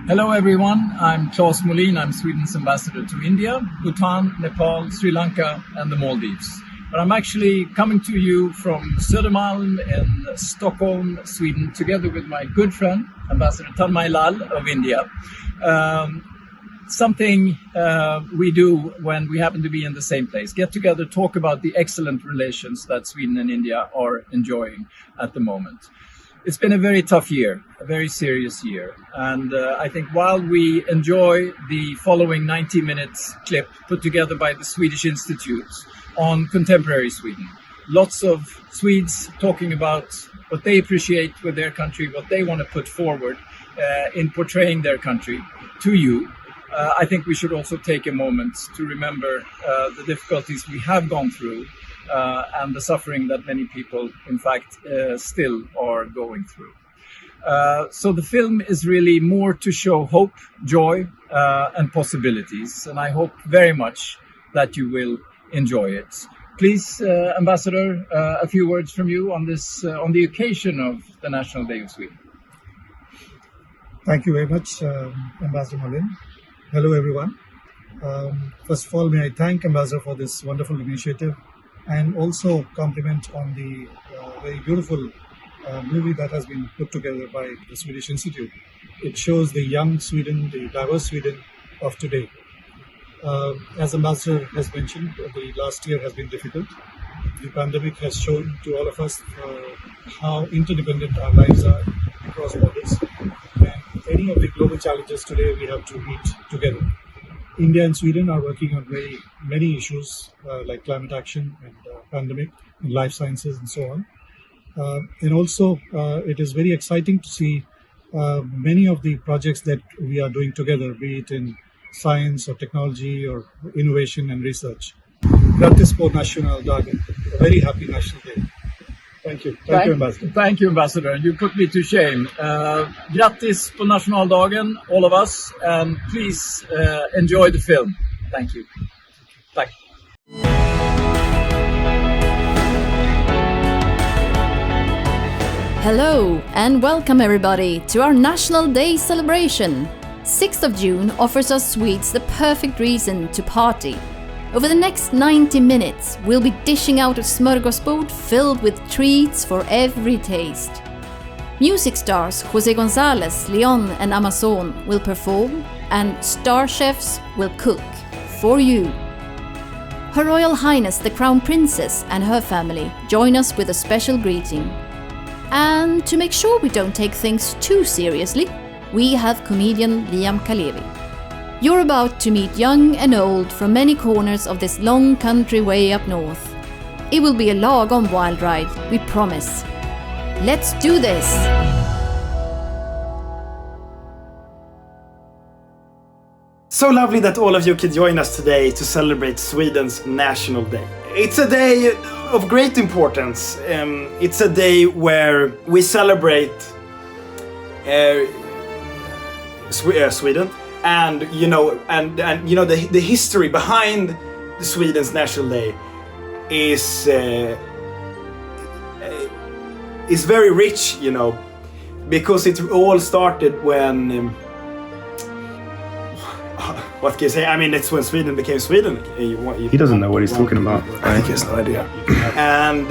Hello everyone, I'm Claes Molin, I'm Sweden's ambassador to India, Bhutan, Nepal, Sri Lanka and the Maldives. But I'm actually coming to you from Södermalm in Stockholm, Sweden, together with my good friend, Ambassador Tanmay Lal of India. Something we do when we happen to be in the same place, get together, talk about the excellent relations that Sweden and India are enjoying at the moment. It's been a very tough year, a very serious year. And I think while we enjoy the following 90 minutes clip put together by the Swedish Institute on contemporary Sweden, lots of Swedes talking about what they appreciate with their country, what they want to put forward in portraying their country to you. I think we should also take a moment to remember the difficulties we have gone through and the suffering that many people, in fact, still are going through. So the film is really more to show hope, joy, and possibilities. And I hope very much that you will enjoy it. Please, Ambassador, a few words from you on this, on the occasion of the National Day of Sweden. Thank you very much, Ambassador Molin. Hello, everyone. First of all, may I thank Ambassador for this wonderful initiative and also compliment on the very beautiful movie that has been put together by the Swedish Institute. It shows the young Sweden, the diverse Sweden of today. As Ambassador has mentioned, the last year has been difficult. The pandemic has shown to all of us how interdependent our lives are across borders. And any of the global challenges today we have to meet together. India and Sweden are working on very many issues like climate action and pandemic and life sciences and so on. And also, it is very exciting to see many of the projects that we are doing together, be it in science or technology or innovation and research. Grattis på nationaldagen. A very happy National Day. Thank you. Thank you, Ambassador. Thank you, Ambassador. You put me to shame. Grattis på nationaldagen, all of us, and please enjoy the film. Thank you. Tack. Hello and welcome everybody to our National Day celebration. 6th of June offers us Swedes the perfect reason to party. Over the next 90 minutes, we'll be dishing out a smorgasbord filled with treats for every taste. Music stars José González, Léon and Amason will perform, and star chefs will cook for you. Her Royal Highness the Crown Princess and her family join us with a special greeting. And to make sure we don't take things too seriously, we have comedian Liam Kalevi. You're about to meet young and old from many corners of this long country way up north. It will be a lagom wild ride, we promise. Let's do this! So lovely that all of you could join us today to celebrate Sweden's National Day. It's a day of great importance. It's a day where we celebrate Sweden. And the history behind Sweden's National Day is very rich, because it all started when what can you say? I mean, it's when Sweden became Sweden. He doesn't know what he's talking about. I think he has no idea. And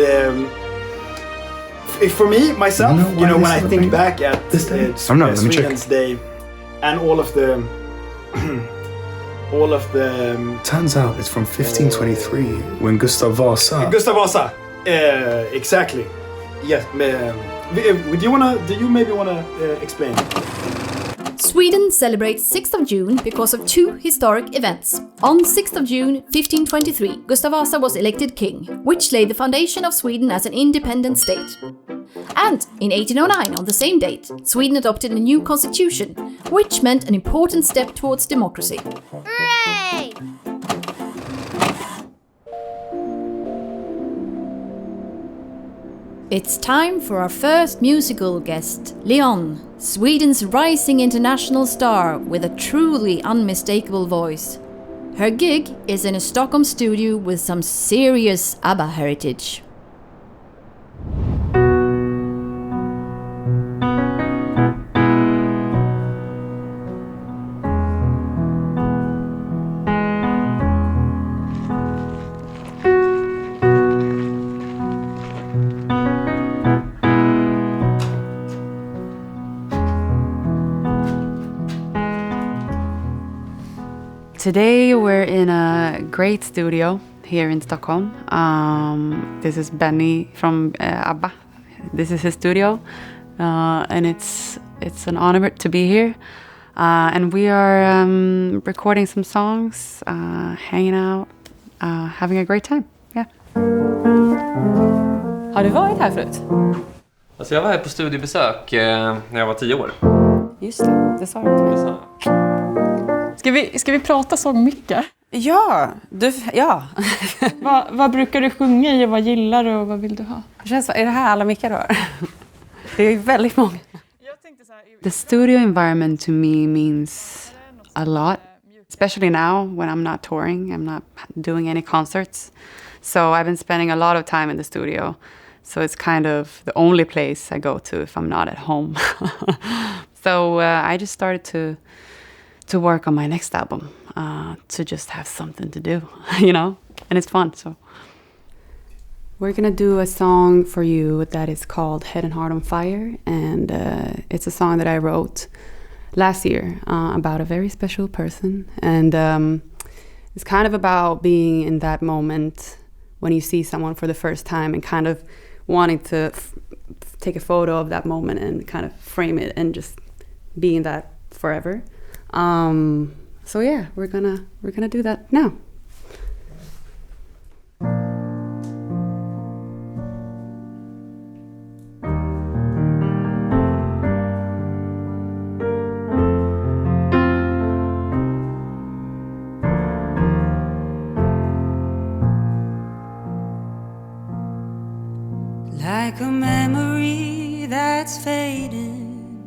for me, myself, when I think back at Sweden's Day and all of the Turns out it's from 1523 when Gustav Vasa. Exactly. Yes. Do you maybe wanna explain? Sweden celebrates 6th of June because of two historic events. On 6th of June 1523, Gustav Vasa was elected king, which laid the foundation of Sweden as an independent state. And in 1809, on the same date, Sweden adopted a new constitution, which meant an important step towards democracy. Hooray! It's time for our first musical guest, Léon, Sweden's rising international star with a truly unmistakable voice. Her gig is in a Stockholm studio with some serious ABBA heritage. Today we're in a great studio here in Stockholm. This is Benny from ABBA. This is his studio, and it's an honor to be here. And we are recording some songs, hanging out, having a great time. Yeah. Har du varit här förut? Alltså jag var här på studiebesök när jag var 10 år. Just det, det sa du till mig. Ska vi prata så mycket? Ja, ja. Vad brukar du sjunga i och vad gillar du och vad vill du ha? Det känns så, är det här alla mickar har? Det är väldigt många. The studio environment to me means a lot, especially now when I'm not touring, I'm not doing any concerts. So I've been spending a lot of time in the studio. So it's kind of the only place I go to if I'm not at home. So I just started to work on my next album, to just have something to do, you know, and it's fun. So we're gonna do a song for you that is called Head and Heart on Fire, and it's a song that I wrote last year about a very special person, and it's kind of about being in that moment when you see someone for the first time and kind of wanting to take a photo of that moment and kind of frame it and just be in that forever. So yeah, we're gonna do that now. Like a memory that's fading,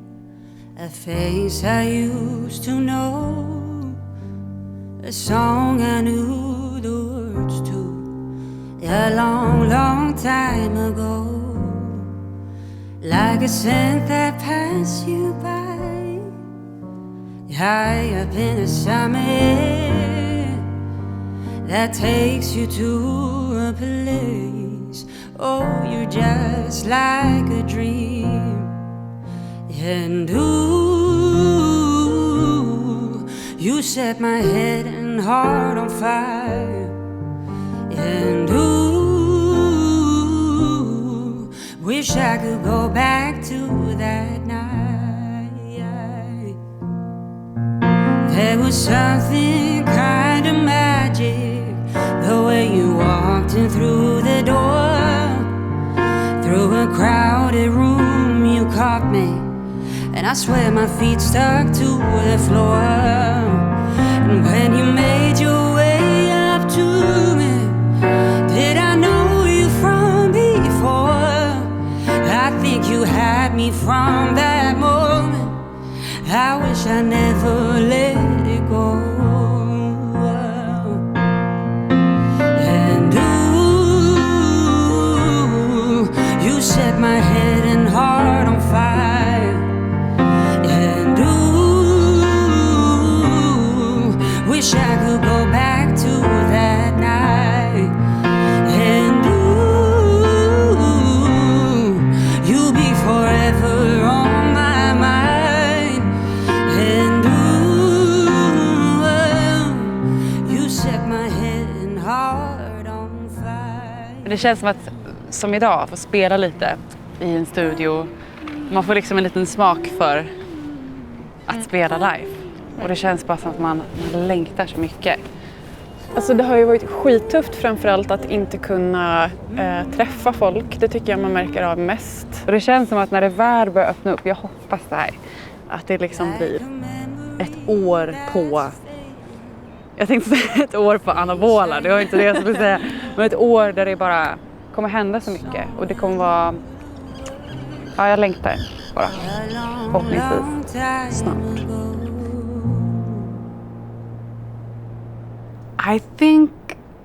a face I used to know, a song I knew the words to a long, long time ago. Like a scent that passed you by, high up in the summer air, that takes you to a place. Oh, you're just like a dream. And ooh, you set my head and heart on fire. And ooh, wish I could go back to that night. There was something kind of magic, the way you walked in through the door. Through a crowded room you caught me, and I swear my feet stuck to the floor. And when you made your way up to me, did I know you from before? I think you had me from that moment. I wish I never let it go. Set my head and heart on fire. And ooh, wish I could go back to that night. And ooh, you'll be forever on my mind. And ooh, you set my head and heart on fire. Det känns som att som idag, får spela lite i en studio. Man får liksom en liten smak för att spela live. Och det känns bara som att man längtar så mycket. Alltså det har ju varit skittufft framförallt att inte kunna träffa folk. Det tycker jag man märker av mest. Och det känns som att när det väl börjar öppna upp, jag hoppas det här, att det liksom blir ett år på... Jag tänkte säga ett år på anabola, det var inte det jag skulle säga. Men ett år där det bara kommer hända så mycket. Och det kommer vara... Ja, jag längtar bara. Förhoppningsvis snart. I think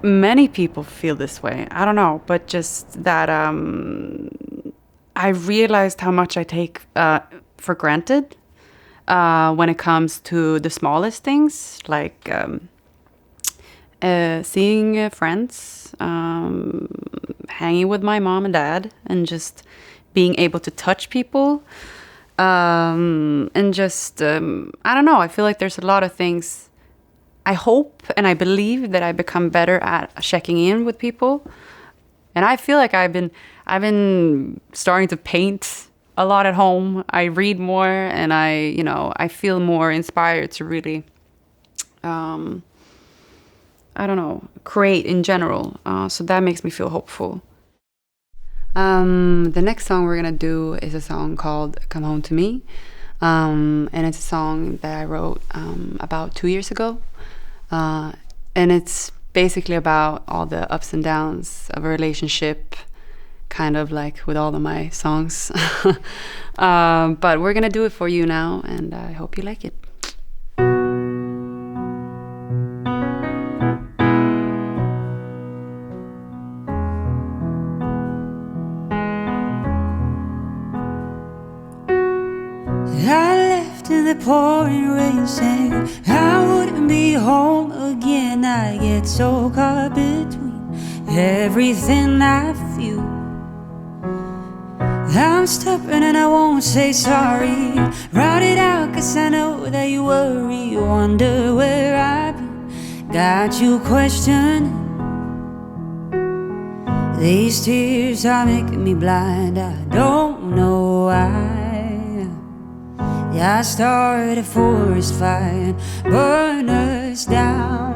many people feel this way. I don't know, but just that I realized how much I take for granted when it comes to the smallest things, like seeing friends, hanging with my mom and dad, and just being able to touch people, and just I don't know. I feel like there's a lot of things I hope and I believe that I become better at checking in with people. And I feel like I've been starting to paint a lot at home. I read more, and I feel more inspired to really, create in general. So that makes me feel hopeful. The next song we're gonna do is a song called "Come Home to Me," and it's a song that I wrote about 2 years ago, and it's basically about all the ups and downs of a relationship, kind of like with all of my songs. But we're gonna do it for you now, and I hope you like it. I left in the pouring rain, saying I wouldn't be home again. I get so caught between everything I feel. I'm stubborn and I won't say sorry. Write it out, 'cause I know that you worry. Wonder where I've been, got you questioning. These tears are making me blind, I don't know why. Yeah, I started a forest fire, burn us down.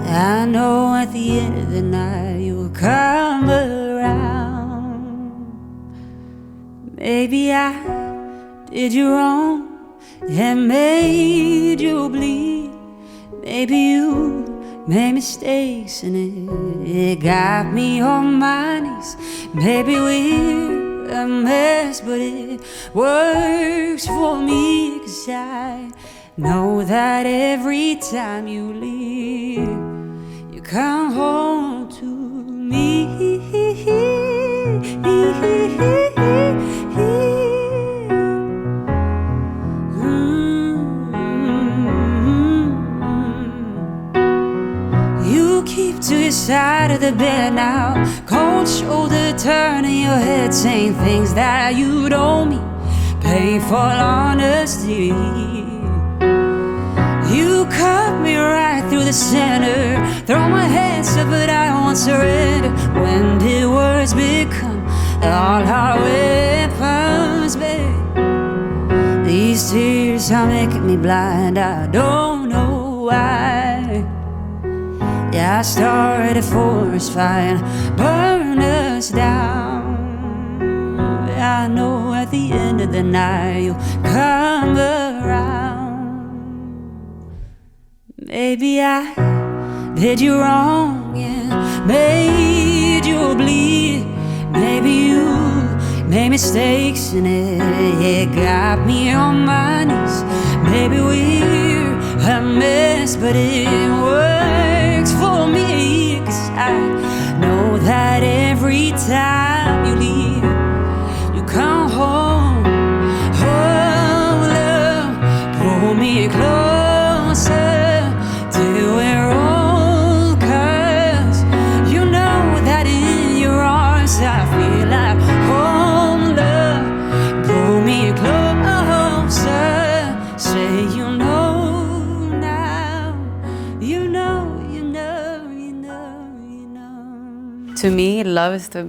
I know at the end of the night you'll come around. Maybe I did you wrong and made you bleed. Maybe you made mistakes and it got me on my knees. Maybe we're a mess, but it works for me, 'cause I know that every time you leave, you come home to me. You keep to your side of the bed now, cold shoulder turning your head, saying things that you don't mean, painful honesty. You cut me right through the center, throw my hands up but I won't surrender. When did words become all our weapons, babe? These tears are making me blind, I don't know why. Yeah, I started a forest fire, burn us down. I know at the end of the night you'll come around. Maybe I did you wrong and made you bleed. Maybe you made mistakes and it got me on my knees. Maybe we're a mess, but it works for me, 'cause I know that every time you leave, you come home. Oh, love, pull me closer till we're old, 'cause you know that in your arms I feel like home. Love, pull me closer, say you know now, you know, you know, you know, you know. To me, love is the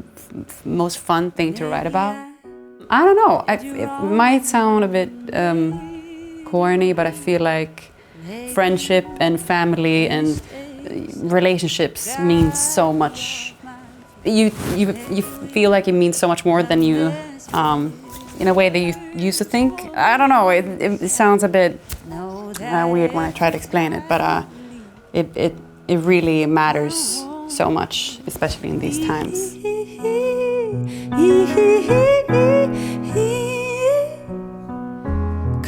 most fun thing to write about. I don't know, it might sound a bit corny, but I feel like friendship and family and relationships mean so much. You feel like it means so much more than you, in a way that you used to think. I don't know, it sounds a bit weird when I try to explain it, but it really matters so much, especially in these times.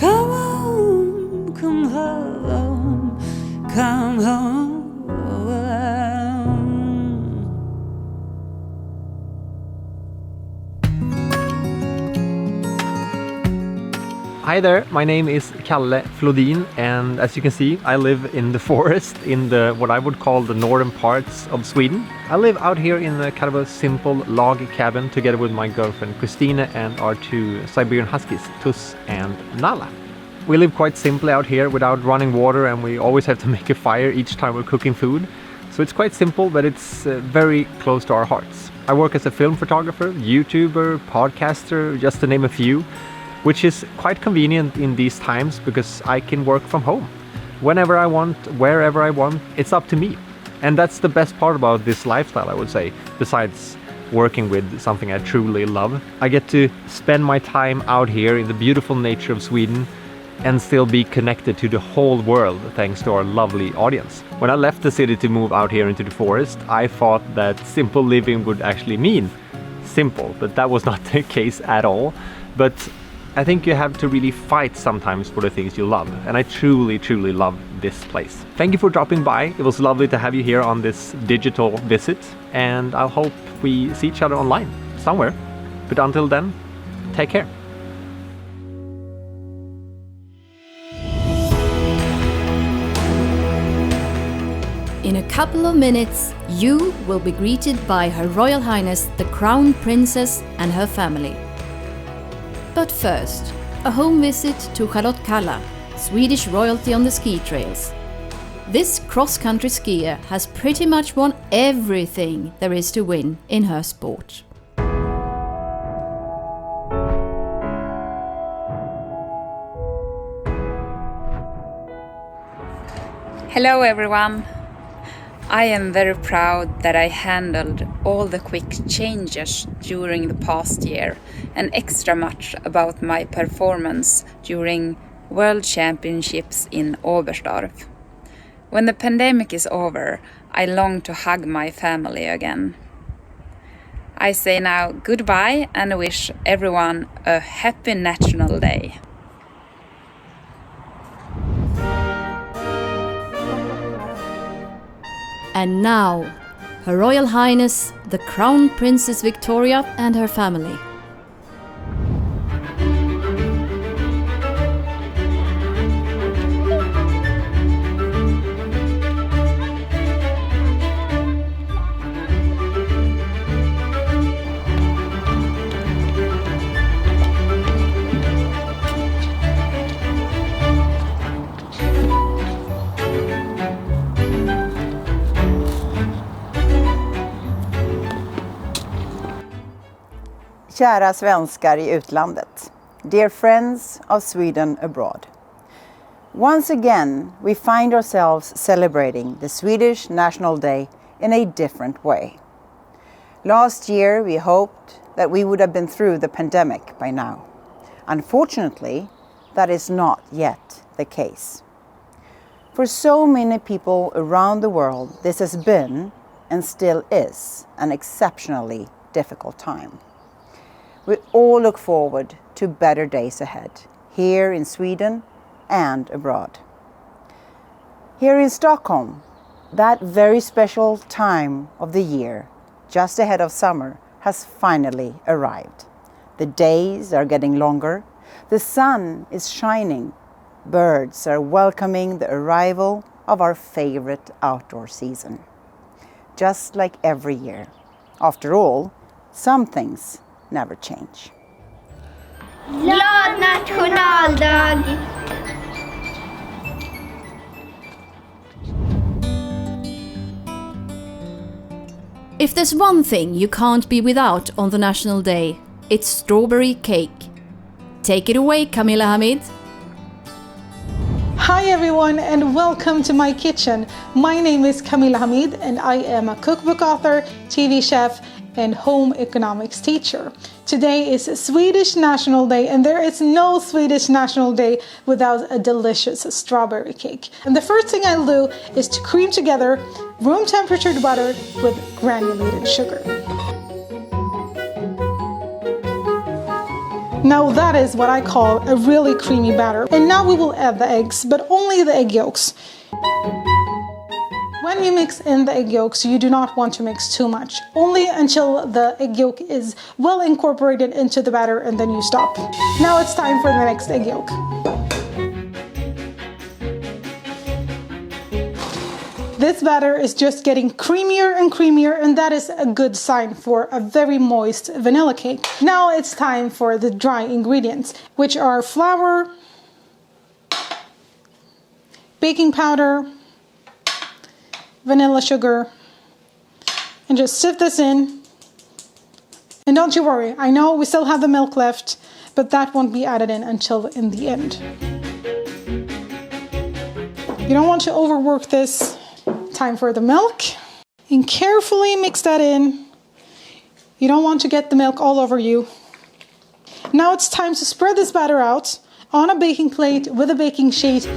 Come home, come home, come home. Hi there, my name is Kalle Flodin, and as you can see, I live in the forest in what I would call the northern parts of Sweden. I live out here in a kind of a simple log cabin together with my girlfriend Christina and our two Siberian Huskies, Tuss and Nala. We live quite simply out here without running water, and we always have to make a fire each time we're cooking food. So it's quite simple, but it's very close to our hearts. I work as a film photographer, YouTuber, podcaster, just to name a few, which is quite convenient in these times because I can work from home. Whenever I want, wherever I want, it's up to me. And that's the best part about this lifestyle, I would say, besides working with something I truly love. I get to spend my time out here in the beautiful nature of Sweden and still be connected to the whole world thanks to our lovely audience. When I left the city to move out here into the forest, I thought that simple living would actually mean simple, but that was not the case at all. But I think you have to really fight sometimes for the things you love, and I truly, truly love this place. Thank you for dropping by. It was lovely to have you here on this digital visit, and I hope we see each other online somewhere. But until then, take care. In a couple of minutes, you will be greeted by Her Royal Highness the Crown Princess and her family. But first, a home visit to Charlotte Kalla, Swedish royalty on the ski trails. This cross-country skier has pretty much won everything there is to win in her sport. Hello everyone! I am very proud that I handled all the quick changes during the past year and extra much about my performance during World Championships in Oberstdorf. When the pandemic is over, I long to hug my family again. I say now goodbye and wish everyone a happy National Day. And now, Her Royal Highness the Crown Princess Victoria and her family. Kära svenskar i utlandet, dear friends of Sweden abroad. Once again, we find ourselves celebrating the Swedish National Day in a different way. Last year, we hoped that we would have been through the pandemic by now. Unfortunately, that is not yet the case. For so many people around the world, this has been, and still is, an exceptionally difficult time. We all look forward to better days ahead, here in Sweden and abroad. Here in Stockholm, that very special time of the year, just ahead of summer, has finally arrived. The days are getting longer, the sun is shining, birds are welcoming the arrival of our favorite outdoor season. Just like every year. After all, some things never change. Glad nationaldag! If there's one thing you can't be without on the National Day, it's strawberry cake. Take it away, Camilla Hamid. Hi everyone and welcome to my kitchen. My name is Camilla Hamid and I am a cookbook author, TV chef, and home economics teacher. Today is Swedish National Day and there is no Swedish National Day without a delicious strawberry cake. And the first thing I'll do is to cream together room temperature butter with granulated sugar. Now that is what I call a really creamy batter. And now we will add the eggs, but only the egg yolks. When you mix in the egg yolks, you do not want to mix too much. Only until the egg yolk is well incorporated into the batter and then you stop. Now it's time for the next egg yolk. This batter is just getting creamier and creamier, and that is a good sign for a very moist vanilla cake. Now it's time for the dry ingredients, which are flour, baking powder, vanilla sugar, and just sift this in. And don't you worry, I know we still have the milk left, but that won't be added in until in the end. You don't want to overwork this. Time for the milk. And carefully mix that in. You don't want to get the milk all over you. Now it's time to spread this batter out on a baking plate with a baking sheet.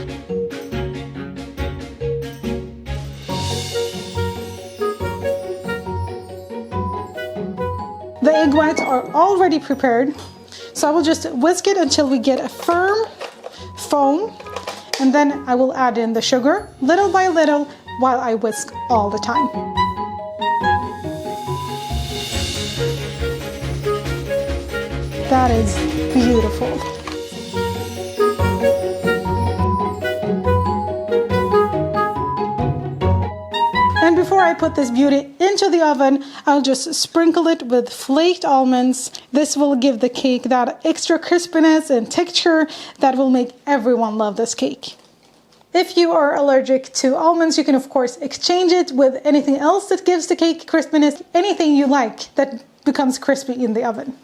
The egg whites are already prepared, so I will just whisk it until we get a firm foam, and then I will add in the sugar little by little while I whisk all the time. That is beautiful. And before I put this beauty into the oven, I'll just sprinkle it with flaked almonds. This will give the cake that extra crispiness and texture that will make everyone love this cake. If you are allergic to almonds, you can of course exchange it with anything else that gives the cake crispiness, anything you like that becomes crispy in the oven.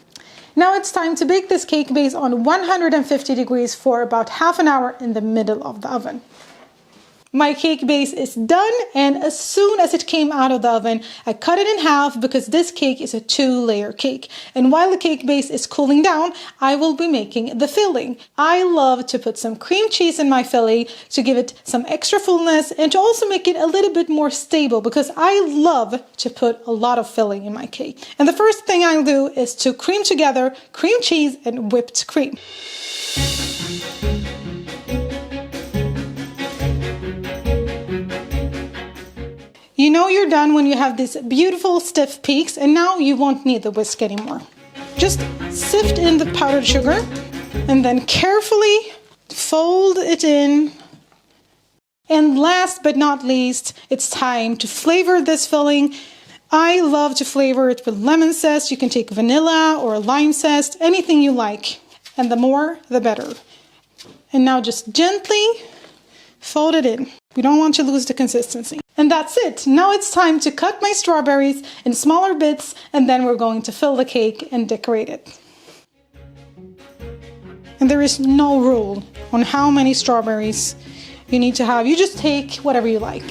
Now it's time to bake this cake base on 150 degrees for about half an hour in the middle of the oven. My cake base is done, and as soon as it came out of the oven, I cut it in half because this cake is a 2-layer cake. And while the cake base is cooling down, I will be making the filling. I love to put some cream cheese in my filling to give it some extra fullness and to also make it a little bit more stable because I love to put a lot of filling in my cake. And the first thing I'll do is to cream together cream cheese and whipped cream. You know you're done when you have these beautiful stiff peaks, and now you won't need the whisk anymore. Just sift in the powdered sugar and then carefully fold it in. And last but not least, it's time to flavor this filling. I love to flavor it with lemon zest. You can take vanilla or lime zest, anything you like. And the more, the better. And now just gently fold it in. We don't want to lose the consistency. And that's it. Now it's time to cut my strawberries in smaller bits, and then we're going to fill the cake and decorate it. And there is no rule on how many strawberries you need to have. You just take whatever you like.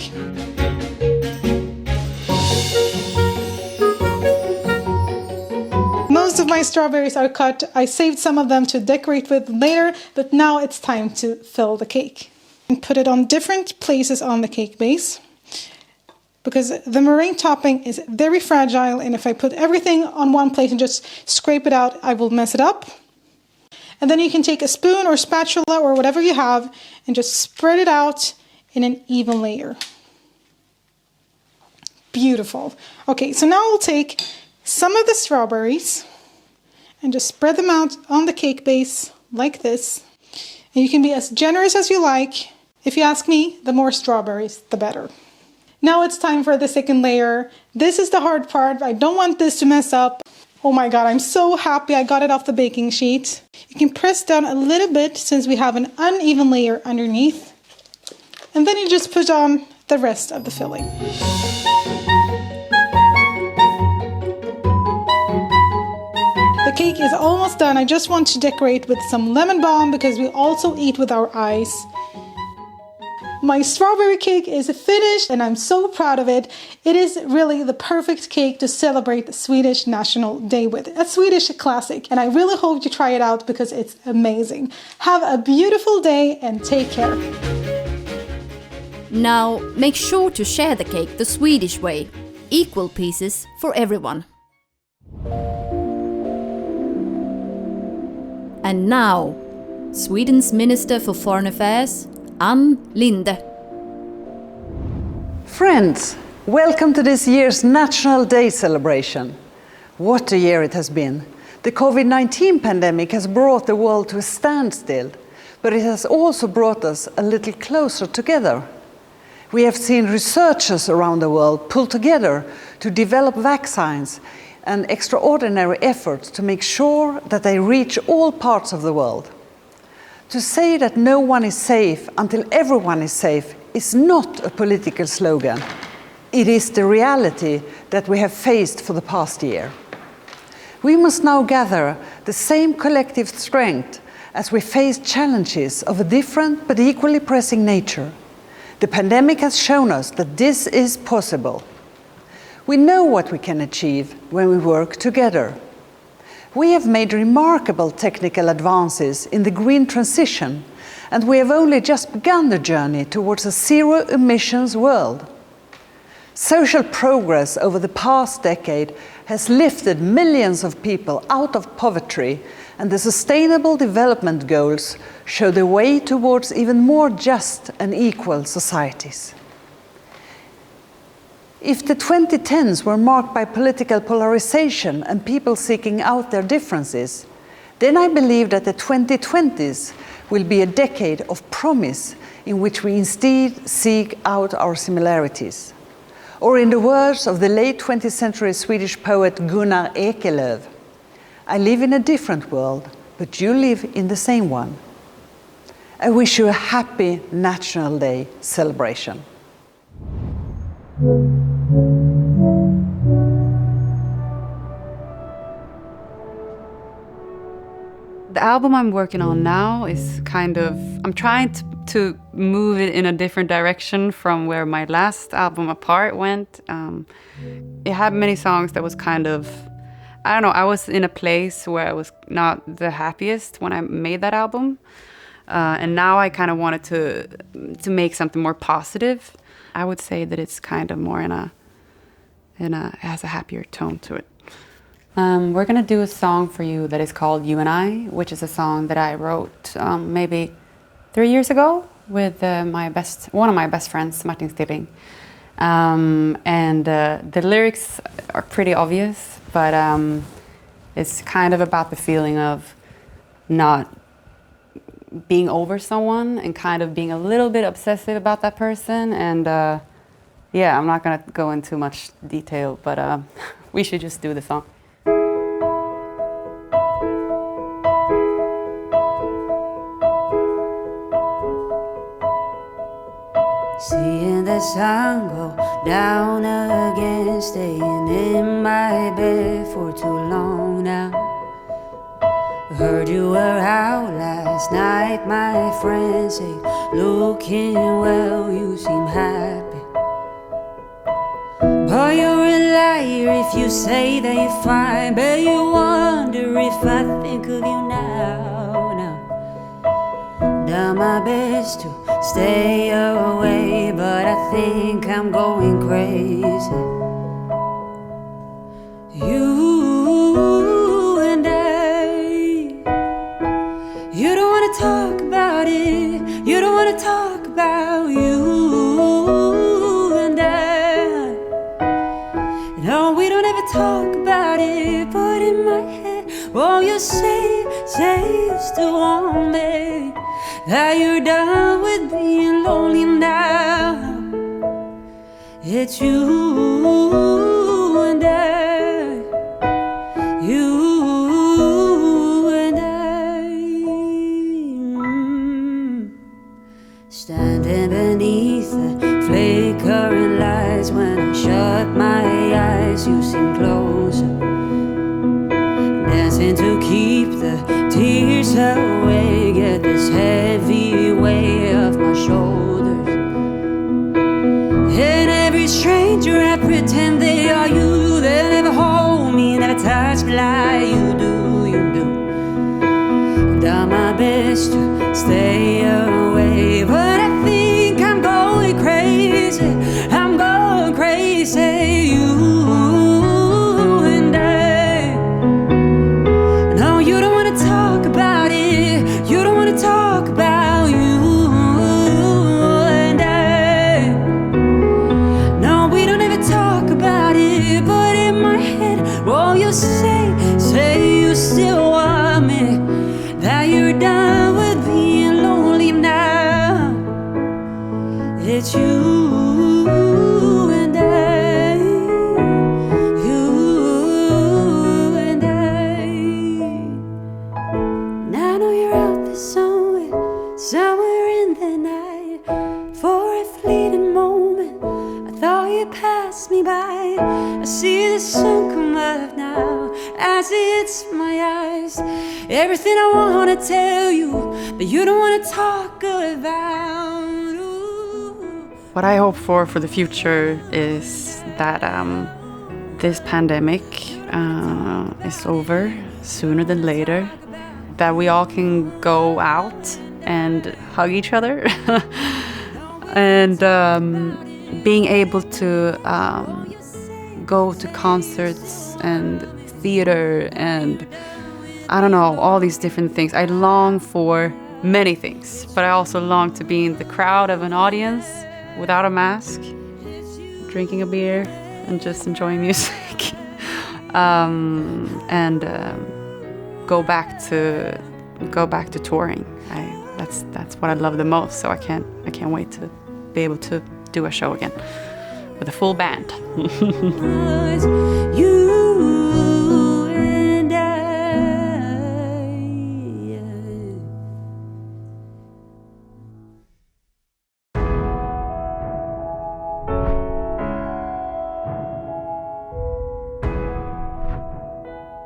Most of my strawberries are cut. I saved some of them to decorate with later, but now it's time to fill the cake. And put it on different places on the cake base because the meringue topping is very fragile, and if I put everything on one plate and just scrape it out, I will mess it up. And then you can take a spoon or spatula or whatever you have and just spread it out in an even layer. Beautiful. Okay, so now we'll take some of the strawberries and just spread them out on the cake base like this. And you can be as generous as you like. If you ask me, the more strawberries, the better. Now it's time for the second layer. This is the hard part. I don't want this to mess up. Oh my God, I'm so happy I got it off the baking sheet. You can press down a little bit since we have an uneven layer underneath. And then you just put on the rest of the filling. The cake is almost done. I just want to decorate with some lemon balm because we also eat with our eyes. My strawberry cake is finished and I'm so proud of it. It is really the perfect cake to celebrate the Swedish National Day with. A Swedish classic, and I really hope you try it out because it's amazing. Have a beautiful day and take care. Now make sure to share the cake the Swedish way. Equal pieces for everyone. And now, Sweden's Minister for Foreign Affairs, Ann Linde. Friends, welcome to this year's National Day celebration. What a year it has been. The COVID-19 pandemic has brought the world to a standstill, but it has also brought us a little closer together. We have seen researchers around the world pull together to develop vaccines and extraordinary efforts to make sure that they reach all parts of the world. To say that no one is safe until everyone is safe is not a political slogan. It is the reality that we have faced for the past year. We must now gather the same collective strength as we face challenges of a different but equally pressing nature. The pandemic has shown us that this is possible. We know what we can achieve when we work together. We have made remarkable technical advances in the green transition, and we have only just begun the journey towards a zero-emissions world. Social progress over the past decade has lifted millions of people out of poverty, and the Sustainable Development Goals show the way towards even more just and equal societies. If the 2010s were marked by political polarization and people seeking out their differences, then I believe that the 2020s will be a decade of promise in which we instead seek out our similarities. Or in the words of the late 20th century Swedish poet Gunnar Ekelöf, I live in a different world, but you live in the same one. I wish you a happy National Day celebration. The album I'm working on now is I'm trying to move it in a different direction from where my last album Apart went. It had many songs that was I don't know, I was in a place where I was not the happiest when I made that album. And now I kind of wanted to make something more positive. I would say that it's kind of more it has a happier tone to it. We're gonna do a song for you that is called You and I, which is a song that I wrote maybe 3 years ago with one of my best friends, Martin Stilling. The lyrics are pretty obvious, but it's kind of about the feeling of not being over someone and kind of being a little bit obsessive about that person. And yeah, I'm not gonna go into much detail, but we should just do the song. Seeing the sun go down again, staying in my bed for too long now. Heard you were out last night, my friend say, looking well, you seem happy. But you're a liar if you say that you're fine. Bet you wonder if I think of you now. Done my best to stay away, but I think I'm going crazy. You and I, you don't wanna talk about it. You don't wanna talk about you and I. No, we don't ever talk about it. But in my head, won't you say you still want me? That you're done with being lonely now. It's you and I, you and I. Standing beneath the flickering lights, when I shut my eyes, you seem closer. Dancing to keep the tears away, get this heavy weight off my shoulders. And every stranger I pretend they are you. They never hold me, never touch me like you do, you do. Done my best to stay away, but I think I'm going crazy. I'm going crazy, you and I. No, you don't wanna talk about it. You don't wanna talk about you and I. No, we don't ever talk about it. But in my head, won't you say you still want me? That you're done with being lonely now. It's you and I, you and I. And I know you're out there somewhere, you pass me by. I see the sun come up now as it hits my eyes. Everything I wanna tell you, but you don't wanna talk about. What I hope for the future is that this pandemic is over sooner than later, that we all can go out and hug each other and being able to go to concerts and theater and I don't know, all these different things. I long for many things, but I also long to be in the crowd of an audience without a mask, drinking a beer and just enjoying music, and go back to touring. That's what I love the most. So I can't wait to be able to do a show again with a full band. You and I.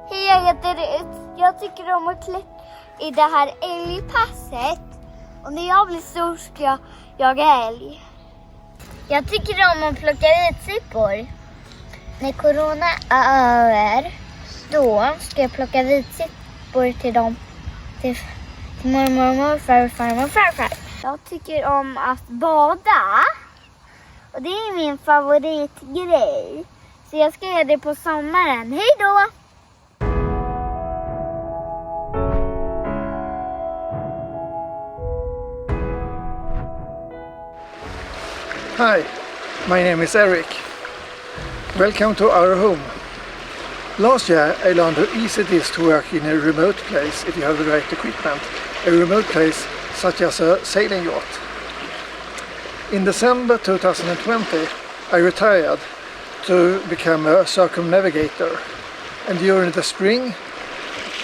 Hej, jag heter Rut. Jag tycker om att klättra i det här älgpasset. Och när jag blir stor ska jag jaga älg. Jag tycker om att plocka vitsippor. När corona är över, då ska jag plocka vitsippor till dem. Till mormor, morfar, farmor och farfar. Jag tycker om att bada. Och det är min favoritgrej. Så jag ska göra det på sommaren. Hej då! Hi, my name is Eric. Welcome to our home. Last year I learned how easy it is to work in a remote place if you have the right equipment. A remote place such as a sailing yacht. In December 2020 I retired to become a circumnavigator, and during the spring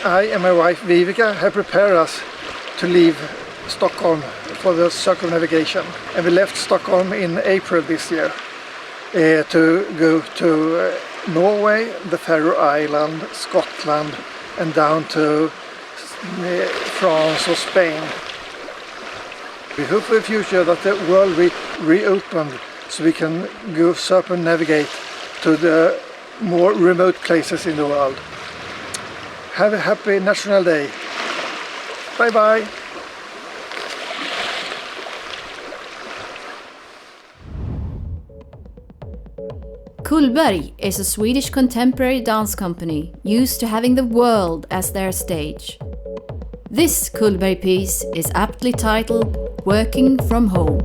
I and my wife Vivica have prepared us to leave Stockholm for the circumnavigation, and we left Stockholm in April this year to go to Norway, the Faroe Islands, Scotland and down to France or Spain. We hope for the future that the world reopened so we can go circumnavigate to the more remote places in the world. Have a happy National Day. Bye bye. Kullberg is a Swedish contemporary dance company used to having the world as their stage. This Kullberg piece is aptly titled Working from Home.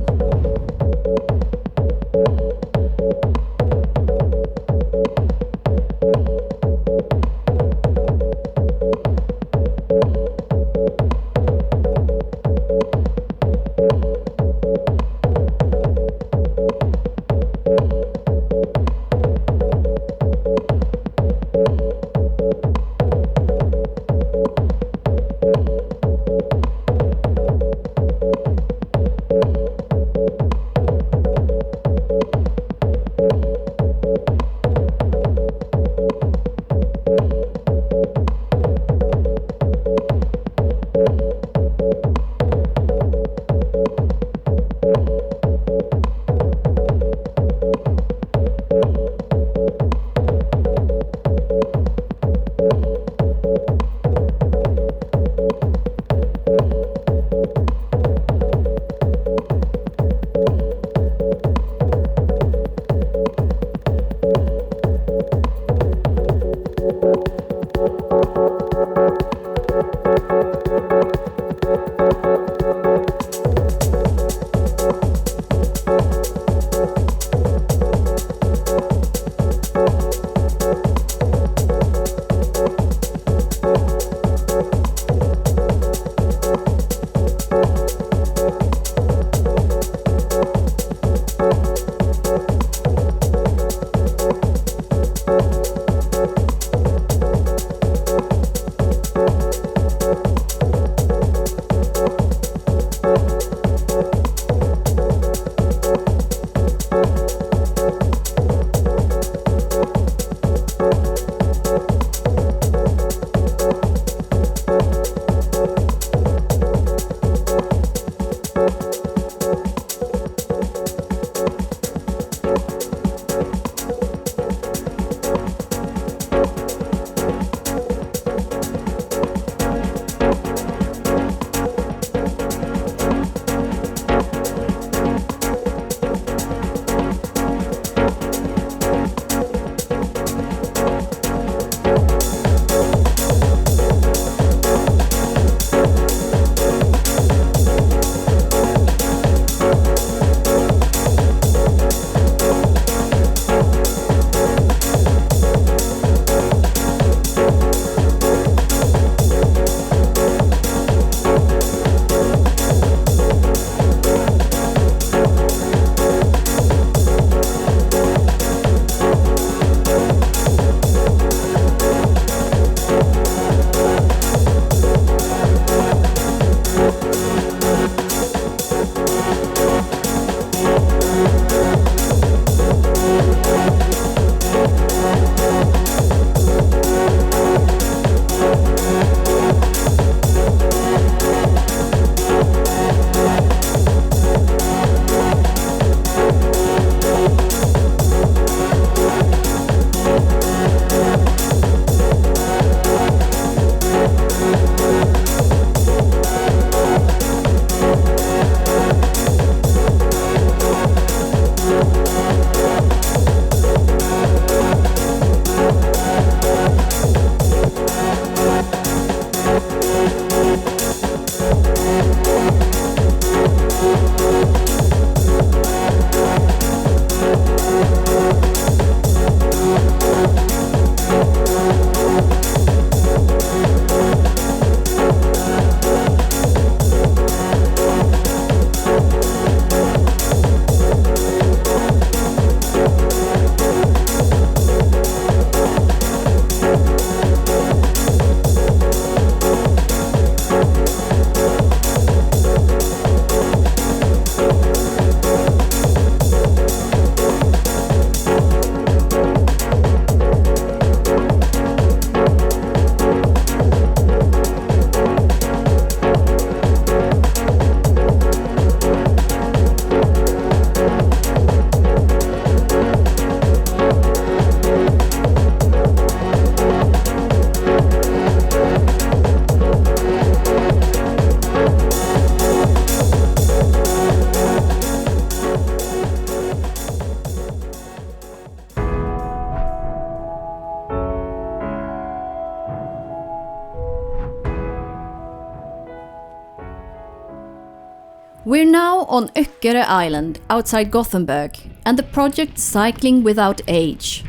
We're now on Öckerö Island outside Gothenburg and the project Cycling Without Age.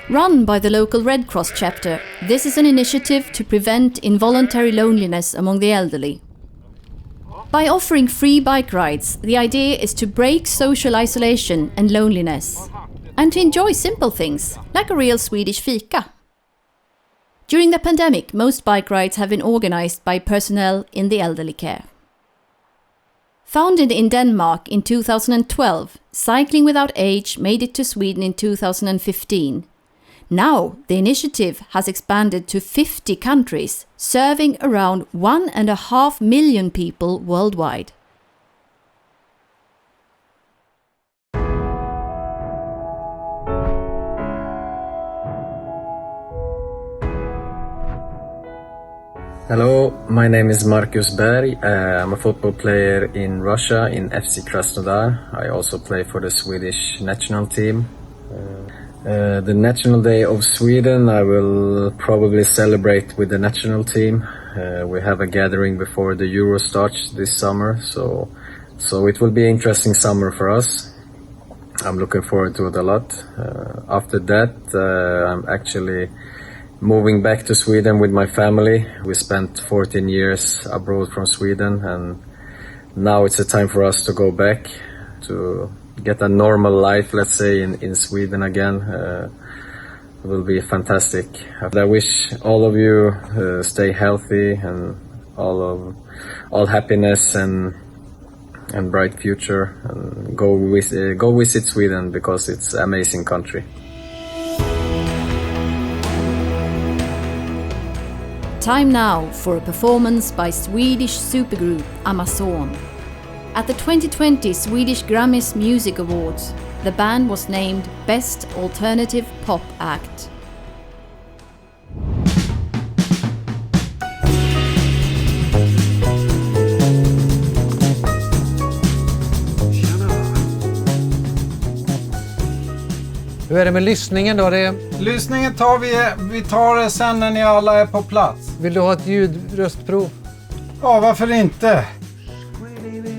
Run by the local Red Cross chapter, this is an initiative to prevent involuntary loneliness among the elderly. By offering free bike rides, the idea is to break social isolation and loneliness, and to enjoy simple things, like a real Swedish fika. During the pandemic, most bike rides have been organized by personnel in the elderly care. Founded in Denmark in 2012, Cycling Without Age made it to Sweden in 2015. Now, the initiative has expanded to 50 countries, serving around 1.5 million people worldwide. Hello, my name is Marcus Berg. I'm a football player in Russia in FC Krasnodar. I also play for the Swedish national team. The National Day of Sweden I will probably celebrate with the national team. We have a gathering before the Euro starts this summer, so it will be an interesting summer for us. I'm looking forward to it a lot. After that, I'm actually moving back to Sweden with my family. We spent 14 years abroad from Sweden, and now it's a time for us to go back to get a normal life, let's say, in Sweden again. It will be fantastic. I wish all of you stay healthy and all happiness and bright future, and go visit Sweden because it's an amazing country. Time now for a performance by Swedish supergroup Amason. At the 2020 Swedish Grammys Music Awards, the band was named Best Alternative Pop Act. Hur är det med lyssningen då? Lyssningen tar vi tar det sen när ni alla är på plats. Vill du ha ett ljudröstprov? Ja, varför inte?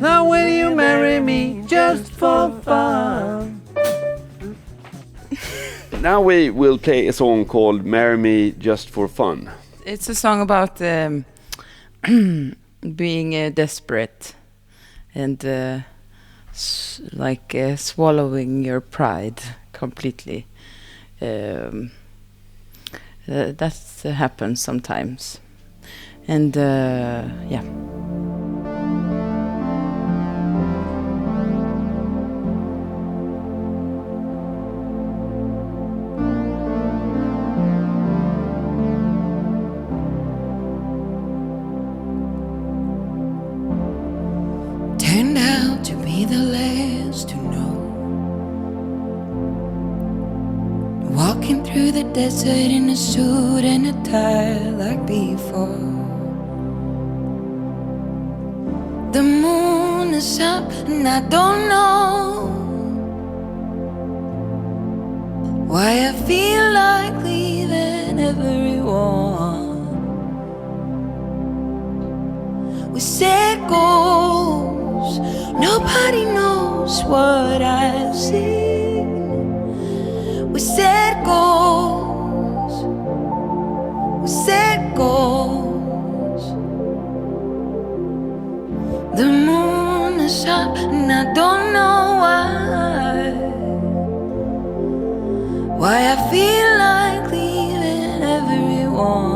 Now will you marry me just for fun? Now we will play a song called Marry Me Just for Fun. It's a song about being desperate and swallowing your pride completely. That happens sometimes. And yeah. Turned out to be the last to know. Walking through the desert in a suit and a tie like before. The moon is up and I don't know why I feel like leaving everyone. We set goals, nobody knows what I've seen. We set goals, we set goals. The moon is up and I don't know why I feel like leaving everyone.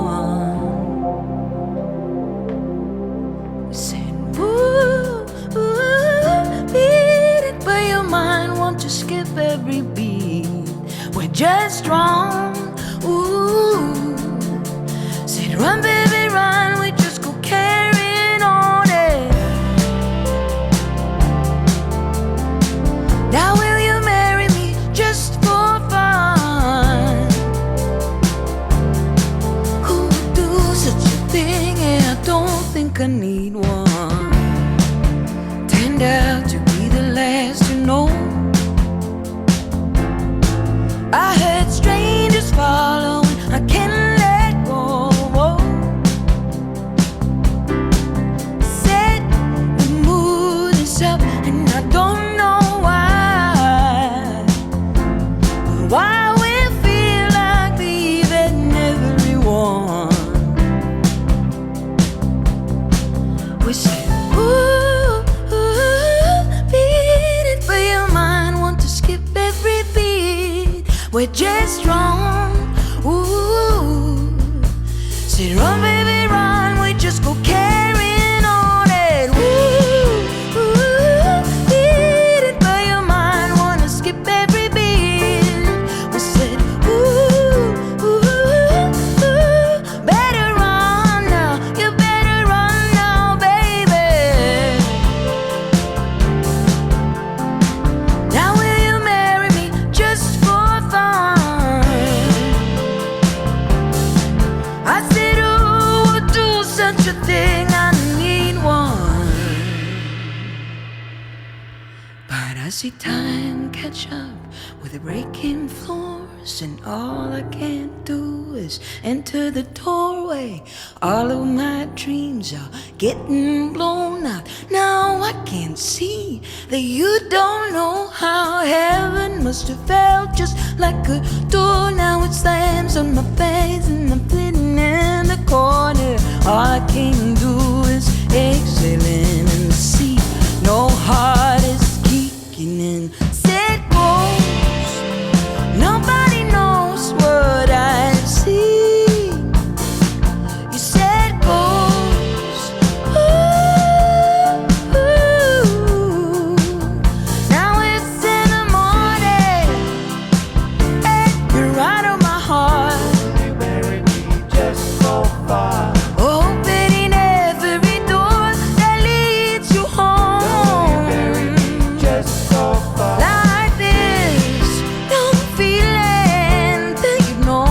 We said, ooh, beat it, but your mind wants to skip every beat. We're just strong, ooh. Said run baby run, we just go carrying on it. Now will you marry me just for fun? Who would do such a thing? And I don't think I need one. Turned out to be the last to know. I heard strangers following, I can't let go. Said the mood is up we're just wrong. Ooh, say run, baby, run. We just go carrying on and beat it by your mind. Wanna skip every beat. We said better run now. You better run now, baby. Now will you marry me just for fun? I said, oh, would do such a thing, I need one. But I see time catch up with the breaking floors, and all I can do is enter the doorway. All of my dreams are getting blown out. Now I can see that you don't know how heaven must have felt just like a door. Now it slams on my face and I'm sitting in the corner. All I can do is exhale and see no heart is kicking in. Said ghost, nobody knows what I see. You said ghost, ooh. Now it's in the morning, and you're out of my heart. You marry me just so far. Opening every door that leads you home. You marry me just so far. Like this, no feeling that you know.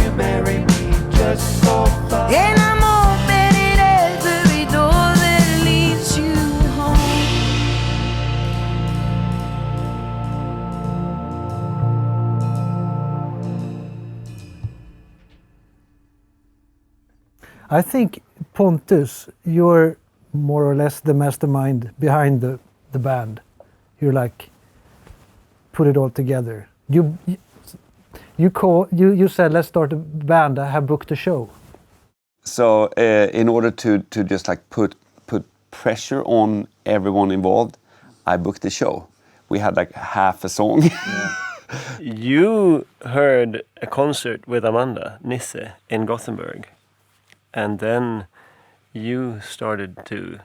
You marry me just so far. And I'm opening every door that leads you home. I think, Pontus, you're more or less the mastermind behind the band. You're like, put it all together. You said, let's start a band. I have booked a show. So in order to just like put pressure on everyone involved, I booked the show. We had like half a song. You heard a concert with Amanda Nisse in Gothenburg, and then you started to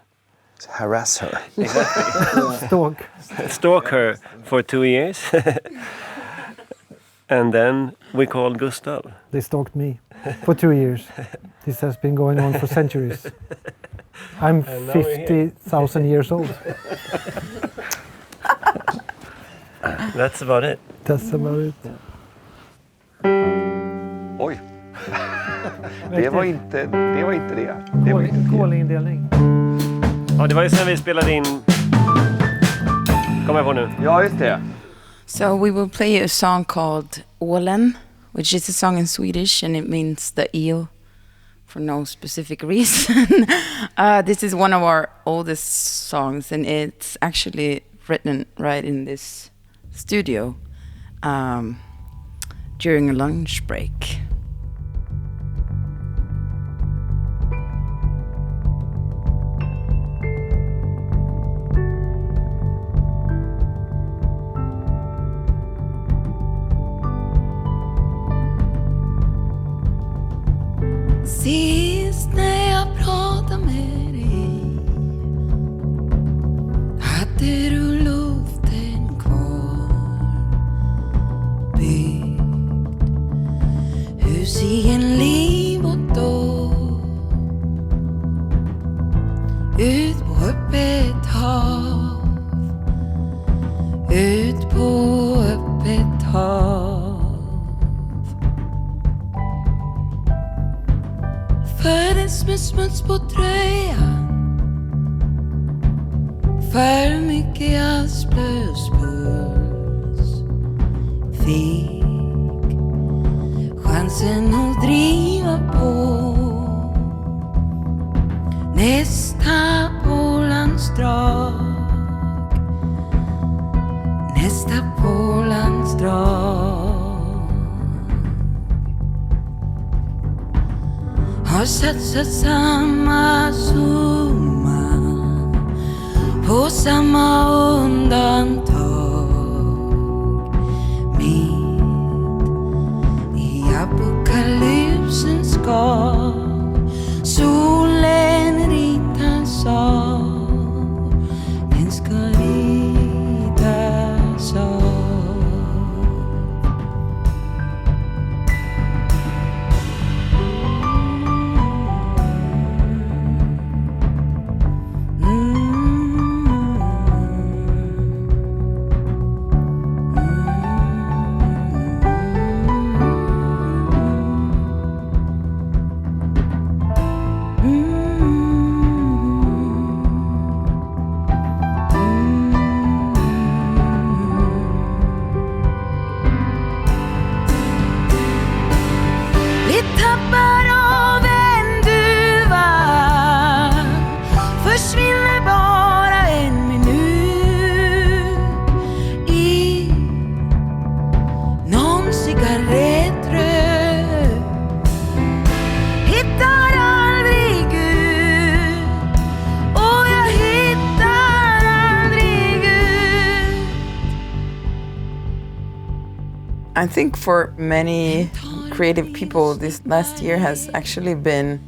harass her. Exactly. Stalk her for 2 years. And then we called Gustav. They stalked me for 2 years. This has been going on for centuries. I'm 50,000 years old. That's about it. That's about it. Oj. Det var inte det. Kolindelning. Ja, det var ju sen vi spelade in. Kommer jag på nu? Ja, just det. So we will play a song called Ålen, which is a song in Swedish, and it means the eel for no specific reason. This is one of our oldest songs, and it's actually written right in this studio during a lunch break. Sist när jag pratade med dig hade du luften kvar. Byggt hus i en liv och då. Ut på öppet hav. Ut på öppet hav. Föddes med smuts på tröjan. För mycket asplös puls. Fick chansen att driva på. Nästa Ålandsdrag. Nästa Ålandsdrag. Har satsat samma summa på samma undantag. Mitt I think for many creative people, this last year has actually been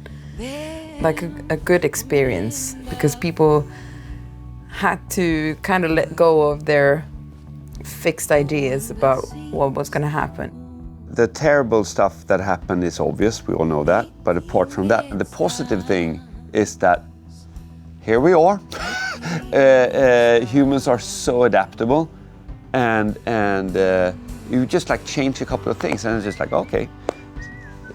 like a good experience because people had to kind of let go of their fixed ideas about what was going to happen. The terrible stuff that happened is obvious, we all know that, but apart from that, the positive thing is that here we are. Humans are so adaptable, and you just like change a couple of things and it's just like, okay,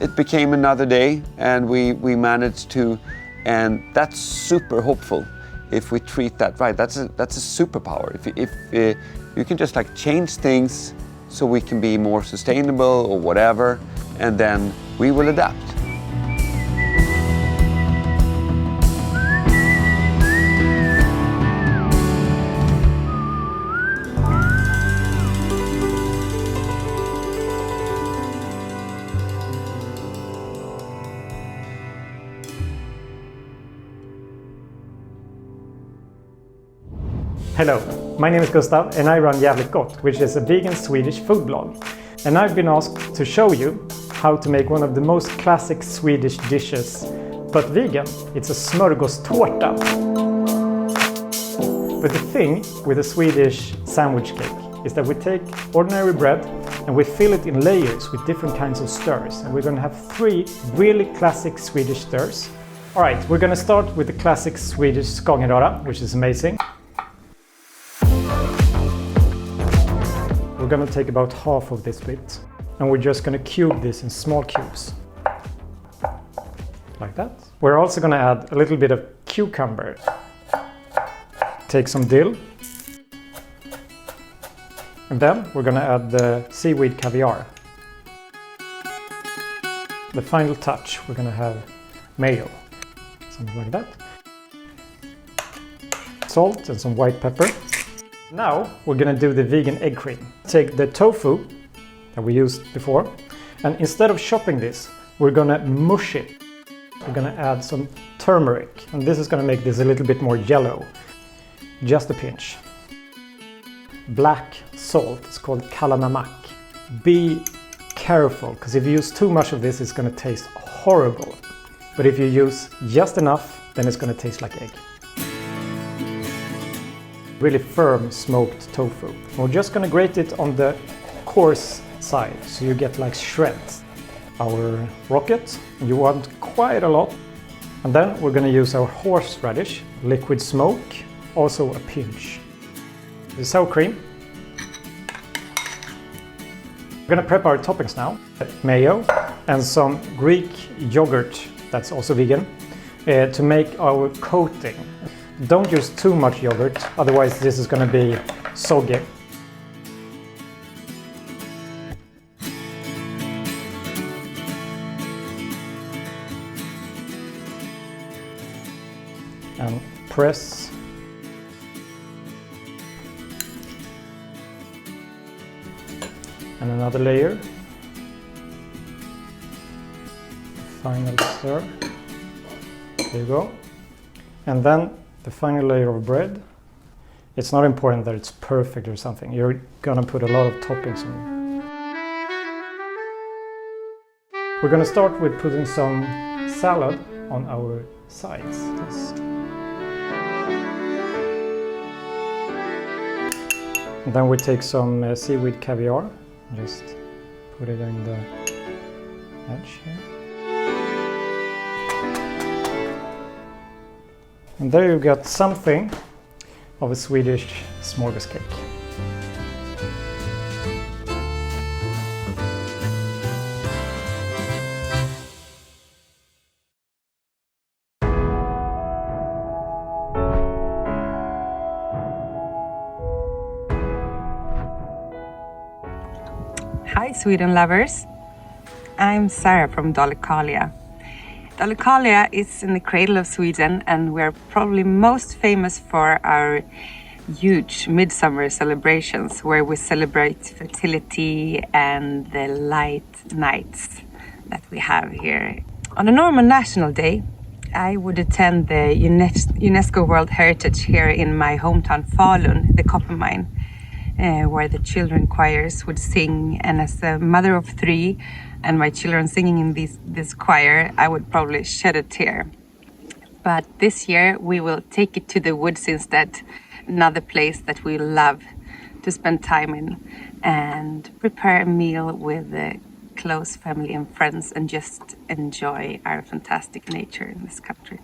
it became another day and we managed to, and that's super hopeful if we treat that right. That's a superpower. If you can just like change things so we can be more sustainable or whatever, and then we will adapt. Hello, my name is Gustav and I run Jävligt Gott, which is a vegan Swedish food blog. And I've been asked to show you how to make one of the most classic Swedish dishes, but vegan. It's a smörgåstårta. But the thing with a Swedish sandwich cake is that we take ordinary bread and we fill it in layers with different kinds of stirs. And we're going to have 3 really classic Swedish stirs. All right, we're going to start with the classic Swedish skagenröra, which is amazing. We're going to take about half of this bit and we're just going to cube this in small cubes. Like that. We're also going to add a little bit of cucumber. Take some dill. And then we're going to add the seaweed caviar. The final touch, we're going to have mayo. Something like that. Salt and some white pepper. Now we're going to do the vegan egg cream. Take the tofu that we used before, and instead of chopping this, we're going to mush it. We're going to add some turmeric, and this is going to make this a little bit more yellow. Just a pinch. Black salt, it's called kalla namak. Be careful, because if you use too much of this, it's going to taste horrible. But if you use just enough, then it's going to taste like egg. Really firm smoked tofu. We're just going to grate it on the coarse side, so you get like shreds. Our rocket, you want quite a lot. And then we're going to use our horseradish, liquid smoke, also a pinch. The sour cream. We're going to prep our toppings now. Mayo and some Greek yogurt, that's also vegan, to make our coating. Don't use too much yogurt, otherwise this is going to be soggy. And press. And another layer. Final stir. There you go. And then the final layer of bread. It's not important that it's perfect or something. You're gonna put a lot of toppings on. We're gonna start with putting some salad on our sides. And then we take some seaweed caviar. Just put it in the edge here. And there you've got something of a Swedish smorgascake. Hi Sweden lovers, I'm Sarah from Dalecarlia. Dalecarlia is in the cradle of Sweden and we're probably most famous for our huge midsummer celebrations where we celebrate fertility and the light nights that we have here. On a normal national day, I would attend the UNESCO World Heritage here in my hometown Falun, the copper mine. where the children choirs would sing. And as a mother of 3 and my children singing in this choir, I would probably shed a tear. But this year we will take it to the woods instead, another place that we love to spend time in, and prepare a meal with close family and friends and just enjoy our fantastic nature in this country.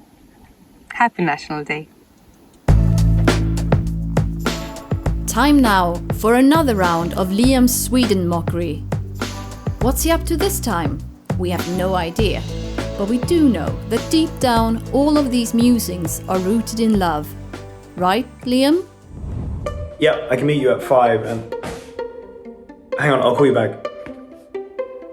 Happy National Day. Time now for another round of Liam's Sweden mockery. What's he up to this time? We have no idea. But we do know that deep down all of these musings are rooted in love. Right, Léon? Yeah, I can meet you at 5 and... Hang on, I'll call you back.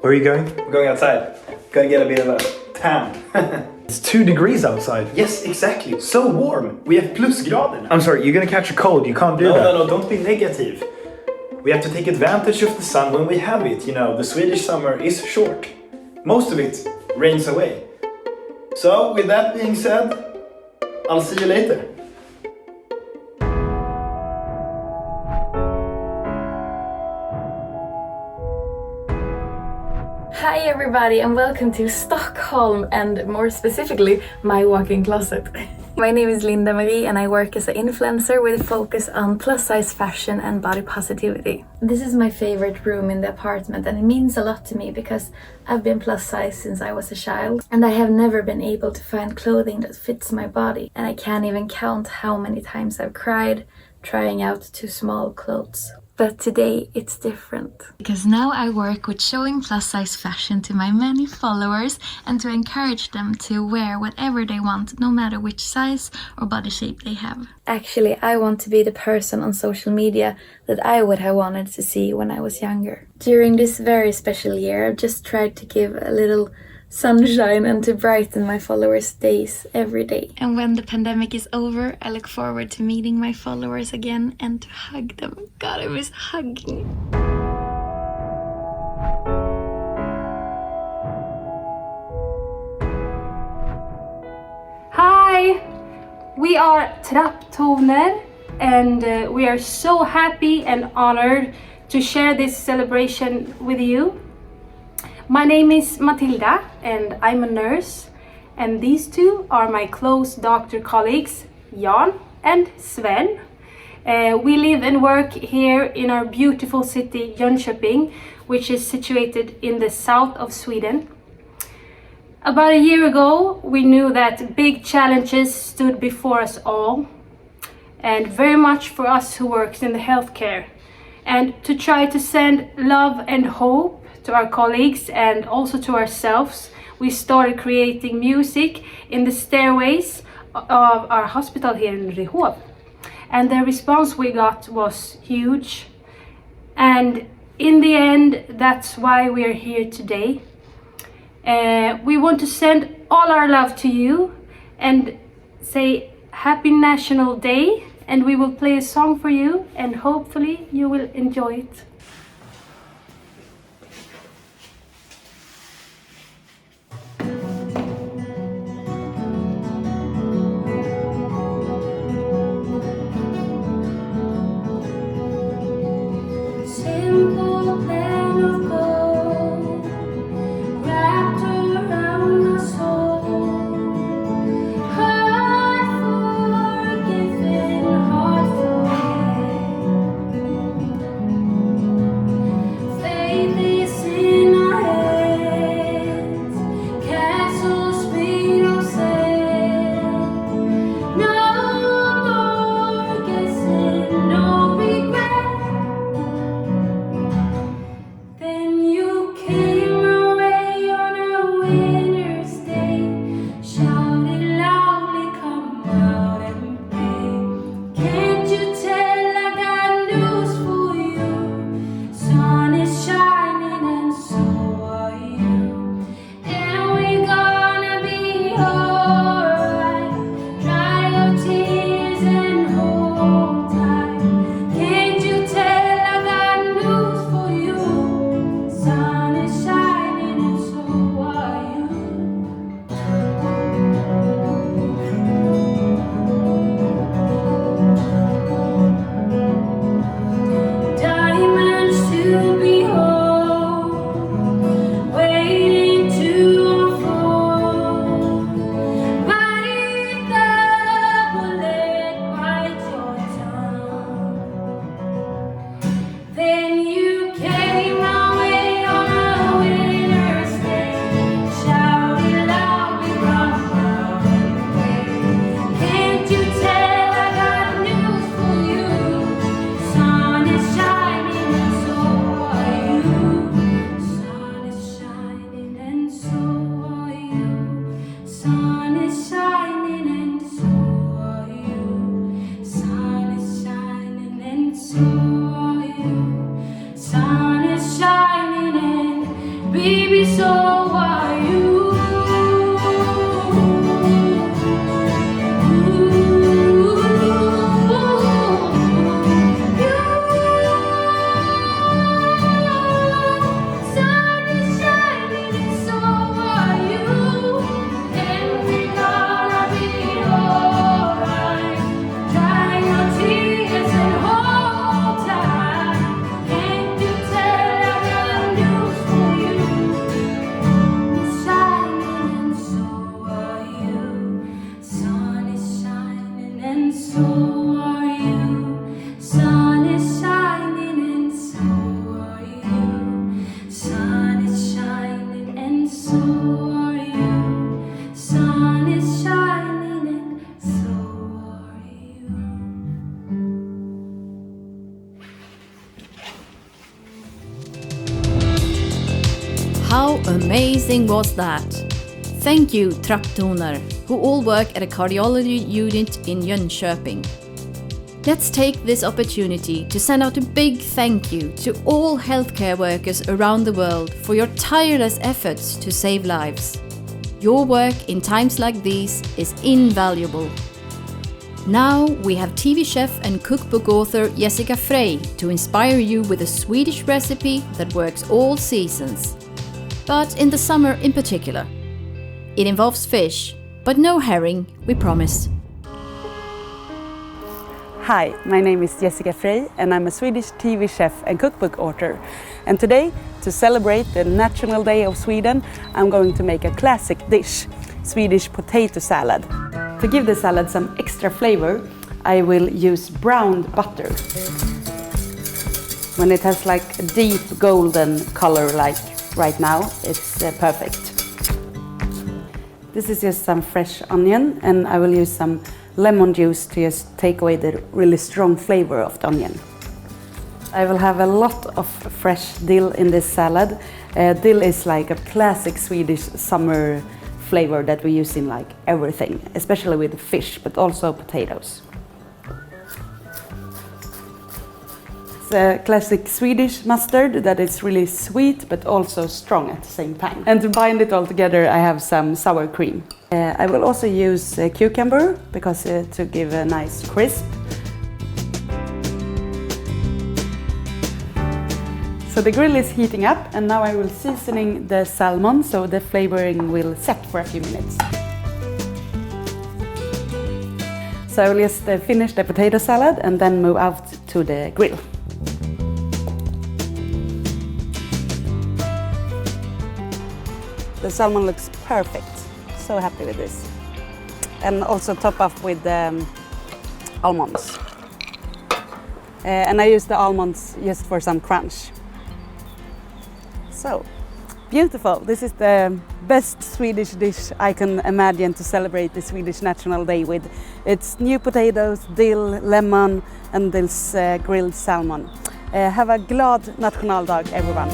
Where are you going? I'm going outside. Gonna get a bit of a tan. It's 2 degrees outside. Yes, exactly. So warm. We have plusgrader. I'm sorry, you're gonna catch a cold. You can't do that. No, don't be negative. We have to take advantage of the sun when we have it. You know, the Swedish summer is short. Most of it rains away. So, with that being said, I'll see you later. Hi everybody and welcome to Stockholm and more specifically my walk-in closet. My name is Linda Marie and I work as an influencer with a focus on plus size fashion and body positivity. This is my favorite room in the apartment and it means a lot to me because I've been plus size since I was a child and I have never been able to find clothing that fits my body, and I can't even count how many times I've cried trying out too small clothes. But today it's different. Because now I work with showing plus size fashion to my many followers and to encourage them to wear whatever they want, no matter which size or body shape they have. Actually, I want to be the person on social media that I would have wanted to see when I was younger. During this very special year, I've just tried to give a little sunshine and to brighten my followers' days every day. And when the pandemic is over, I look forward to meeting my followers again and to hug them. God, I miss hugging. Hi! We are Trapptoner and we are so happy and honored to share this celebration with you. My name is Matilda and I'm a nurse, and these two are my close doctor colleagues, Jan and Sven. We live and work here in our beautiful city Jönköping, which is situated in the south of Sweden. About a year ago, we knew that big challenges stood before us all, and very much for us who works in the healthcare. And to try to send love and hope to our colleagues and also to ourselves, we started creating music in the stairways of our hospital here in Rehov. And the response we got was huge. And in the end, that's why we are here today. We want to send all our love to you and say Happy National Day, and we will play a song for you and hopefully you will enjoy it. so are you. Sun is shining and so are you. And we're gonna be alright. Dry your tears and hold tight. Can't you tell I got news for you? Shining and so are you. Sun is shining and so are you. Sun is shining and so are you. Sun is shining and so are you. Sun is shining and so are you. How amazing was that? Thank you, Trapptoner, who all work at a cardiology unit in Jönköping. Let's take this opportunity to send out a big thank you to all healthcare workers around the world for your tireless efforts to save lives. Your work in times like these is invaluable. Now we have TV chef and cookbook author Jessica Frey to inspire you with a Swedish recipe that works all seasons. But in the summer in particular. It involves fish, but no herring, we promise. Hi, my name is Jessica Frey and I'm a Swedish TV chef and cookbook author. And today, to celebrate the National Day of Sweden, I'm going to make a classic dish, Swedish potato salad. To give the salad some extra flavor, I will use browned butter. When it has like a deep golden color like right now, it's perfect. This is just some fresh onion and I will use some lemon juice to just take away the really strong flavor of the onion. I will have a lot of fresh dill in this salad. Dill is like a classic Swedish summer flavor that we use in like everything, especially with fish, but also potatoes. It's a classic Swedish mustard that is really sweet but also strong at the same time. And to bind it all together, I have some sour cream. I will also use cucumber because to give a nice crisp. So the grill is heating up and now I will seasoning the salmon so the flavoring will set for a few minutes. So I will just finish the potato salad and then move out to the grill. The salmon looks perfect. So happy with this. And also top up with almonds. And I use the almonds just for some crunch. So, beautiful. This is the best Swedish dish I can imagine to celebrate the Swedish National Day with. It's new potatoes, dill, lemon and this grilled salmon. Have a glad nationaldag, everyone.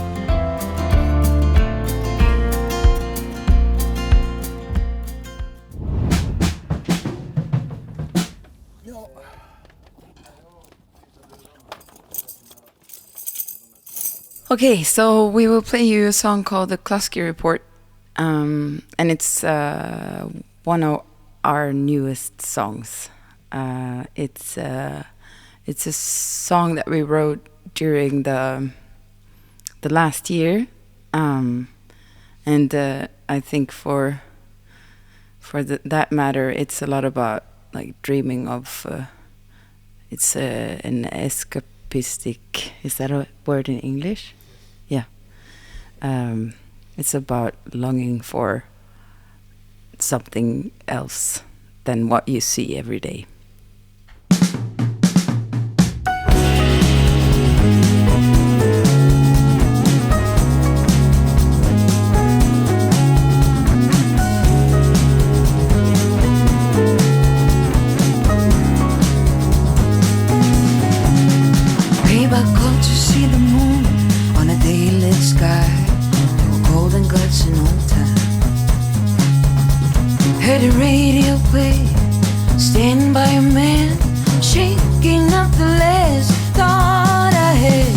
Okay, so we will play you a song called The Klasky Report, and it's one of our newest songs. It's a song that we wrote during the last year, and I think for that matter, it's a lot about like dreaming of. It's an escapistic. Is that a word in English? Yeah. It's about longing for something else than what you see every day. Heard the radio play, standing by a man, shaking up the last thought I had.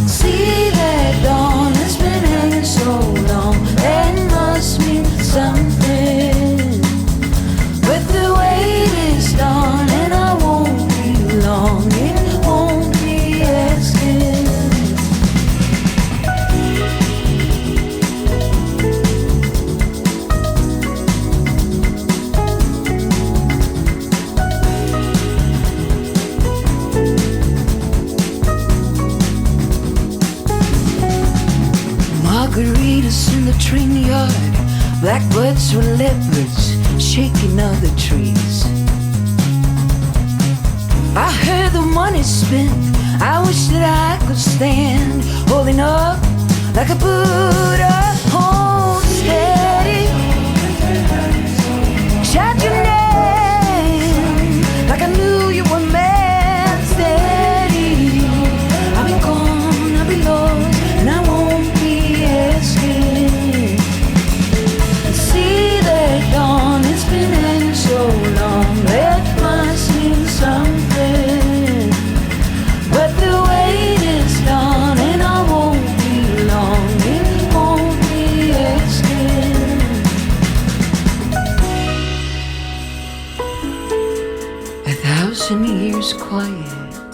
See that dawn has been hanging so long, margaritas in the train yard, blackbirds with leopards shaking out the trees. I heard the money spent, I wish that I could stand, holding up like a Buddha. Hold steady, shout your name like I knew you were meant. Steady, I'll be gone, I'll be lost, and I won't be asking. See that dawn, it's been so long, that must mean something. But the wait is done, and I won't be long, it won't be asking. 1,000 years quiet,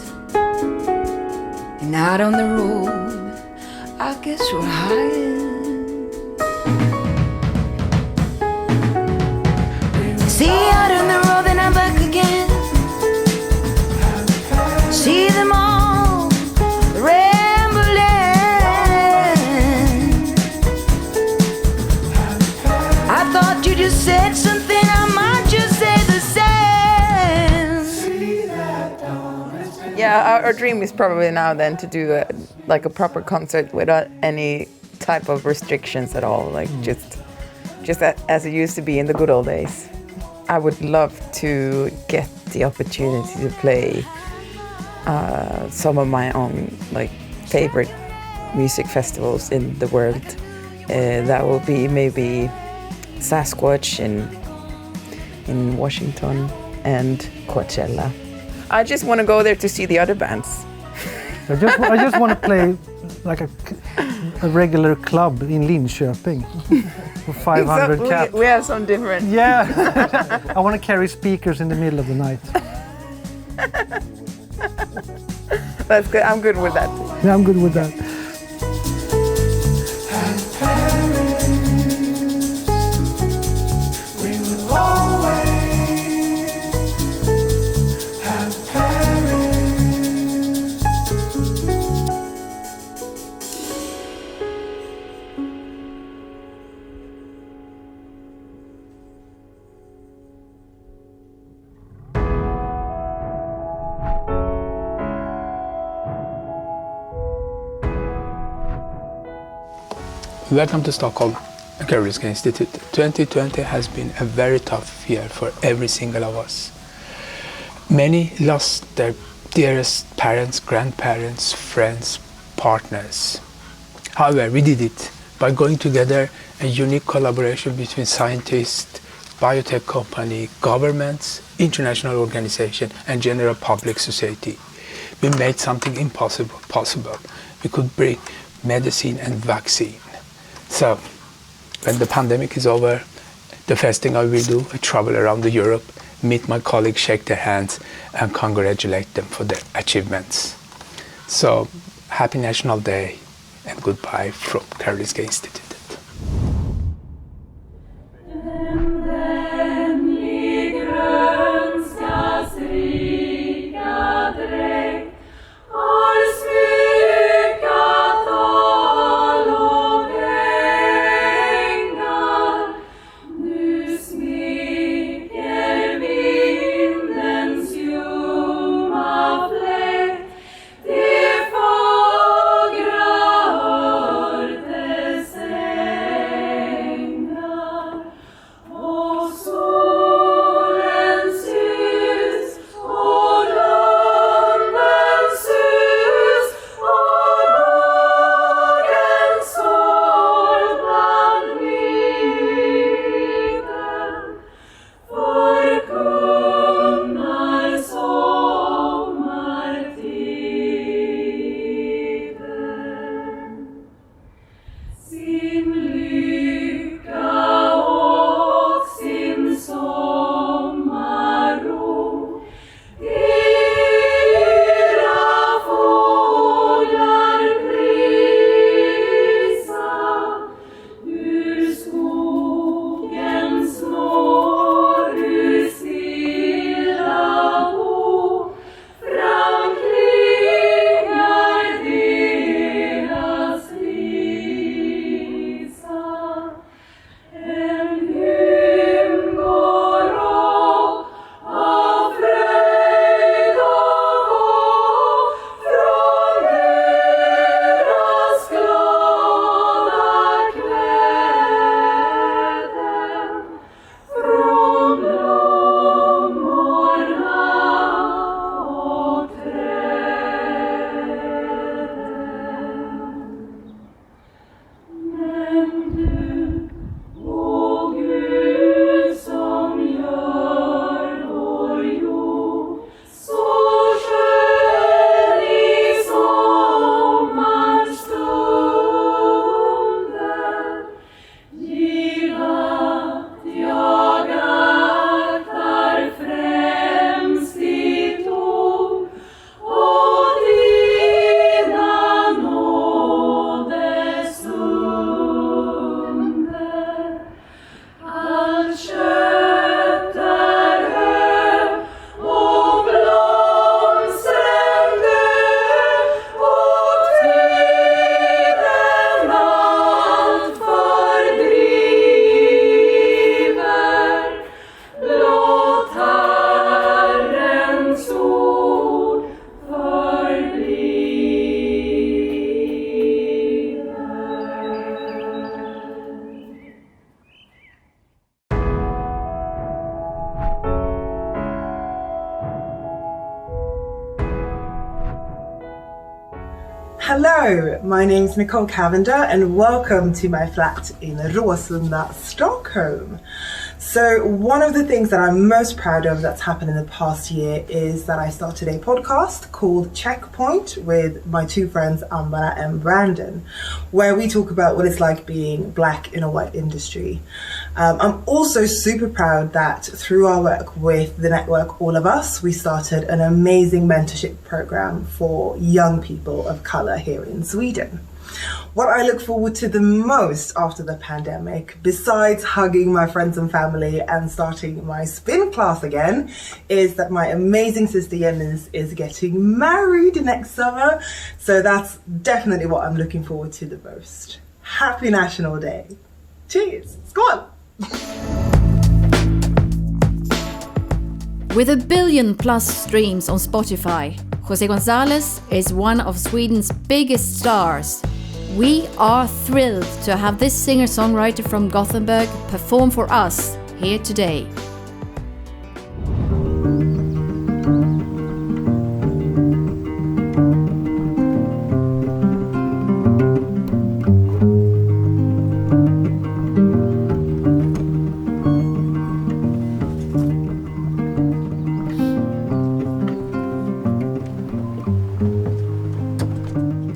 and out on the road, I guess we're hiding. See out on the road, and I'm back again. See them all rambling. I thought you just said something, I might just say the same. Yeah, our dream is probably now then to do a proper concert without any type of restrictions at all, like just as it used to be in the good old days. I would love to get the opportunity to play some of my own favorite music festivals in the world. That will be maybe Sasquatch in Washington and Coachella. I just want to go there to see the other bands. I just want to play like a regular club in Linköping for 500 So cats. we have some different. Yeah, I want to carry speakers in the middle of the night. That's good. I'm good with that. Yeah, I'm good with that. Welcome to Stockholm, Karolinska Institute. 2020 has been a very tough year for every single of us. Many lost their dearest parents, grandparents, friends, partners. However, we did it by going together, a unique collaboration between scientists, biotech company, governments, international organizations, and general public society. We made something impossible possible. We could bring medicine and vaccine. So, when the pandemic is over, the first thing I will do, I travel around Europe, meet my colleagues, shake their hands, and congratulate them for their achievements. So, happy National Day, and goodbye from Karolinska Institute. Say Hello, my name's Nicole Cavender and welcome to my flat in Råsunda, Stockholm. So one of the things that I'm most proud of that's happened in the past year is that I started a podcast called Checkpoint with my two friends Ambara and Brandon, where we talk about what it's like being black in a white industry. I'm also super proud that through our work with the network All of Us, we started an amazing mentorship program for young people of colour here in Sweden. What I look forward to the most after the pandemic, besides hugging my friends and family and starting my spin class again, is that my amazing sister Jens is getting married next summer. So that's definitely what I'm looking forward to the most. Happy National Day. Cheers. Skål! With 1 billion plus streams on Spotify, José González is one of Sweden's biggest stars. We are thrilled to have this singer-songwriter from Gothenburg perform for us here today.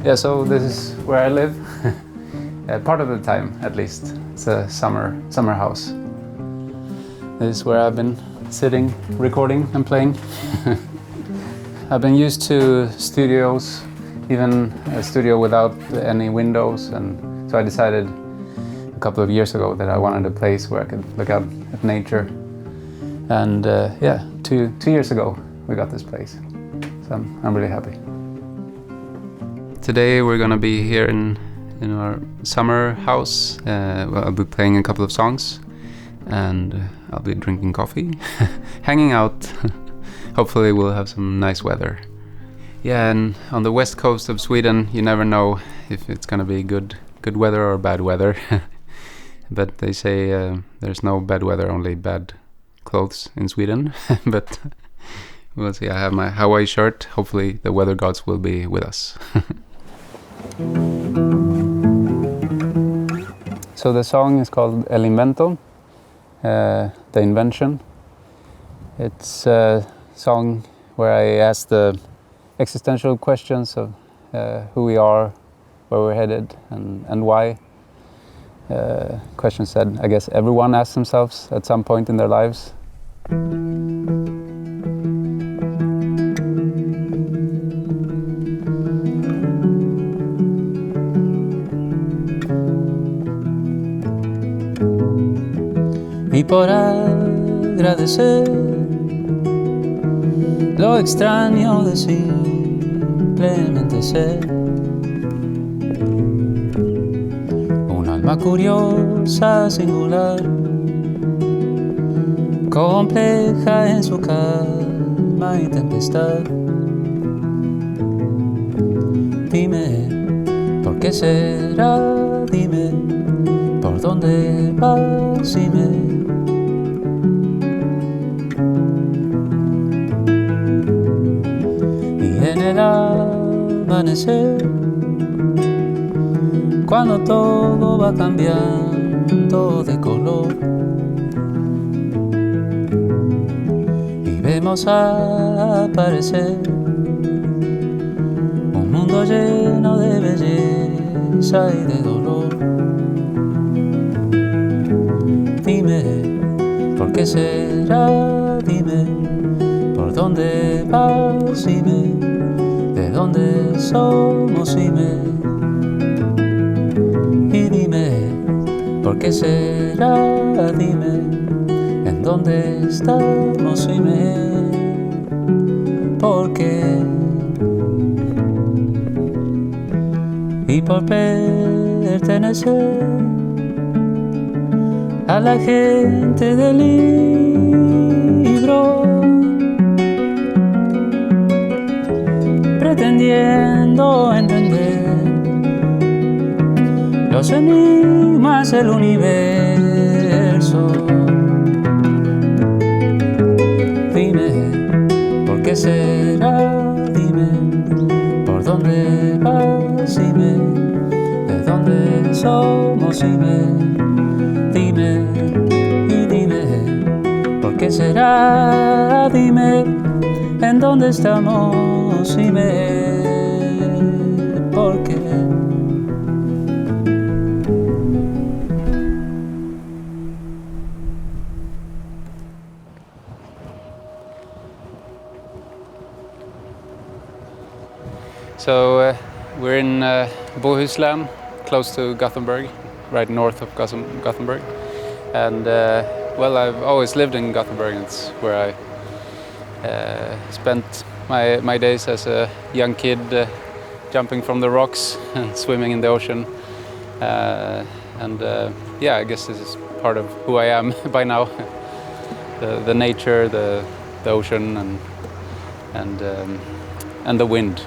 Yeah, so this is where I live, part of the time at least. It's a summer house. This is where I've been sitting, recording and playing. I've been used to studios, even a studio without any windows, and so I decided a couple of years ago that I wanted a place where I could look out at nature. And yeah, two years ago we got this place, so I'm really happy. Today we're gonna be here in our summer house. Well, I'll be playing a couple of songs and I'll be drinking coffee, hanging out. Hopefully we'll have some nice weather. Yeah, and on the west coast of Sweden you never know if it's gonna be good weather or bad weather. But they say there's no bad weather, only bad clothes in Sweden. But we'll see. I have my Hawaii shirt. Hopefully the weather gods will be with us. So the song is called El Invento, the invention. It's a song where I ask the existential questions of who we are, where we're headed, and why. Questions that I guess everyone asks themselves at some point in their lives. Y por agradecer lo extraño de simplemente ser un alma curiosa, singular, compleja en su calma y tempestad. Dime, ¿por qué será? Dime, ¿por dónde vas? Dime. En el amanecer, cuando todo va cambiando de color y vemos aparecer un mundo lleno de belleza y de dolor. Dime, ¿por qué será? Dime, ¿por dónde vas? Dime, ¿de dónde somos? Dime, y dime, ¿por qué será? Dime, ¿en dónde estamos? Dime, ¿por qué? Y por pertenecer a la gente del libro, pretendiendo entender los enigmas del universo. Dime, ¿por qué será? Dime, ¿por dónde vas? dime, ¿de dónde somos? Dime, y dime, ¿por qué será? Dime, ¿en dónde estamos? Dime, ¿por qué? So we're in Bohuslän, close to Gothenburg, right north of Gothenburg. And well, I've always lived in Gothenburg. It's where I spent my days as a young kid, jumping from the rocks and swimming in the ocean. Yeah, I guess this is part of who I am by now. The nature, the ocean, and the wind.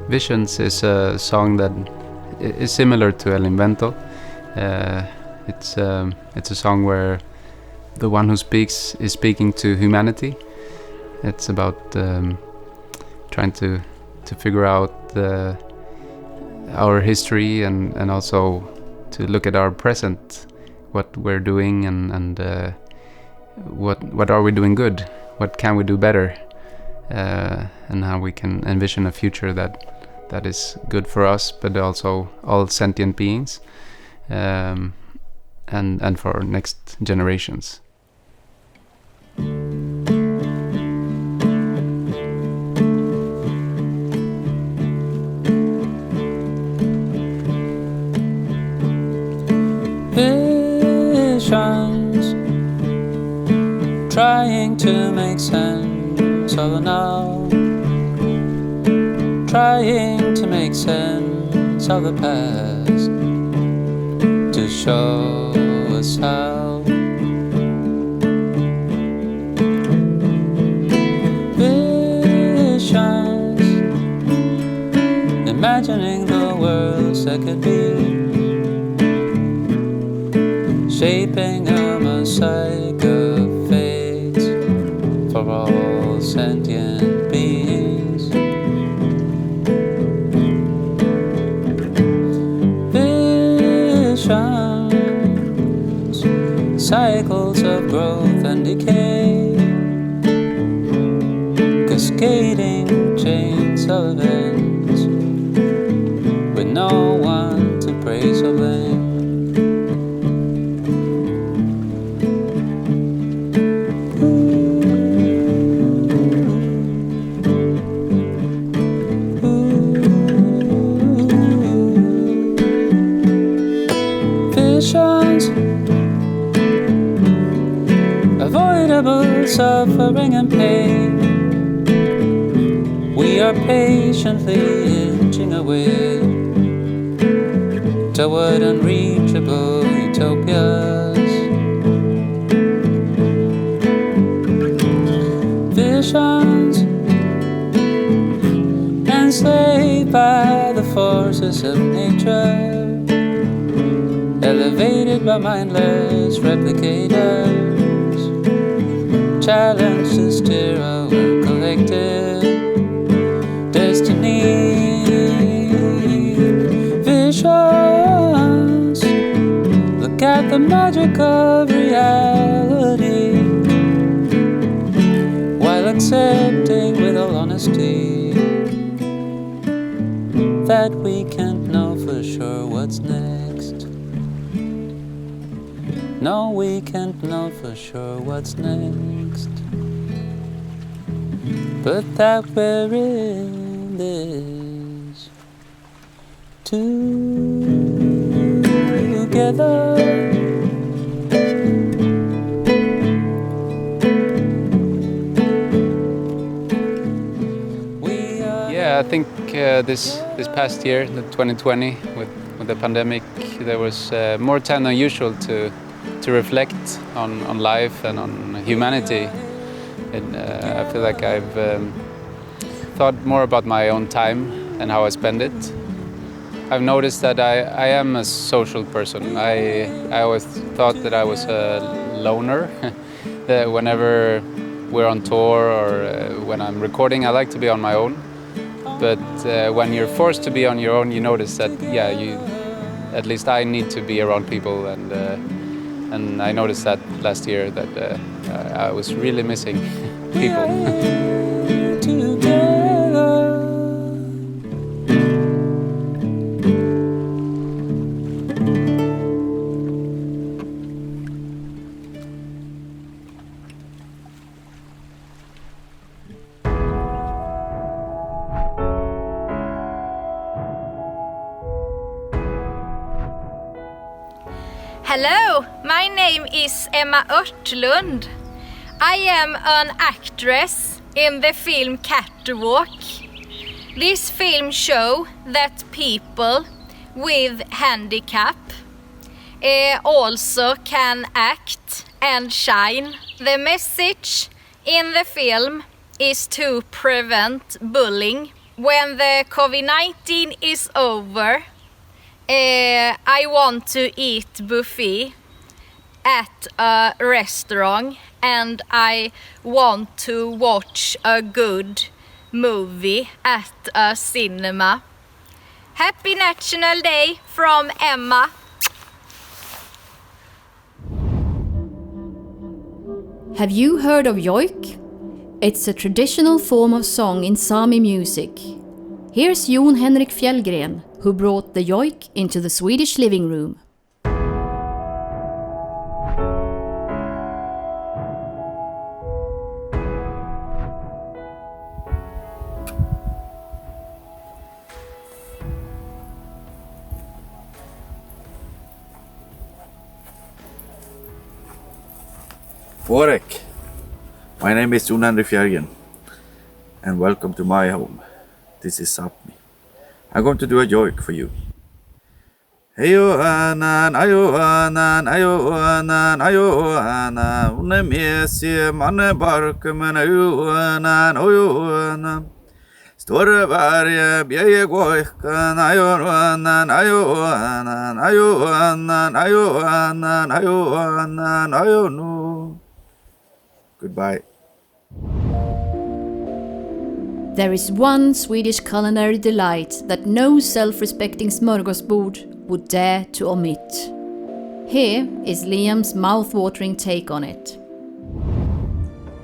Visions is a song that is similar to El Invento. It's a song where the one who speaks is speaking to humanity. It's about trying to figure out our history and also to look at our present, what we're doing and what are we doing good, what can we do better, and how we can envision a future that is good for us, but also all sentient beings, and for next generations. Visions, trying to make sense of the now, trying to make sense of the past, to show us how. Visions, imagining the worlds that could be, shaping a mosaic of fates for all sentient beings. Visions, cycles of growth and decay, cascading chains of events, with no one to praise or blame. Avoidable suffering and pain, we are patiently inching away toward unreachable utopias. Visions, enslaved by the forces of nature, elevated by mindless replicators, challenge to steer our collective destiny. Visions, look at the magic of reality, while accepting with all honesty that we can't know for sure what's next. No, we can't know for sure what's next, but that we're in this together. Yeah, I think this past year, the 2020, with the pandemic, there was more time than usual to reflect on life and on humanity. And I feel like I've thought more about my own time and how I spend it. I've noticed that I am a social person. I always thought that I was a loner. That whenever we're on tour or when I'm recording, I like to be on my own. But when you're forced to be on your own, you notice that, yeah, at least I need to be around people, and I noticed that last year that I was really missing people. Hello, my name is Emma Örtlund. I am an actress in the film Catwalk. This film shows that people with handicap also can act and shine. The message in the film is to prevent bullying. When the COVID-19 is over, I want to eat buffet at a restaurant, and I want to watch a good movie at a cinema. Happy National Day from Emma. Have you heard of yoik? It's a traditional form of song in Sami music. Here's Jon Henrik Fjällgren, who brought the yoik into the Swedish living room. Forek. My name is Jon Henrik Fjällgren, and welcome to my home. This is Sápmi. I'm going to do a yoik for you. Ayoanan, ayoanan, ayoanan, ayoanan. Une mesi manne barkemen ayoanan, ayoanan. Store varje bjeje goikan ayoanan, ayoanan, ayoanan, ayoanan, ayoanan, ayonu. Goodbye. There is one Swedish culinary delight that no self-respecting smörgåsbord would dare to omit. Here is Liam's mouth-watering take on it.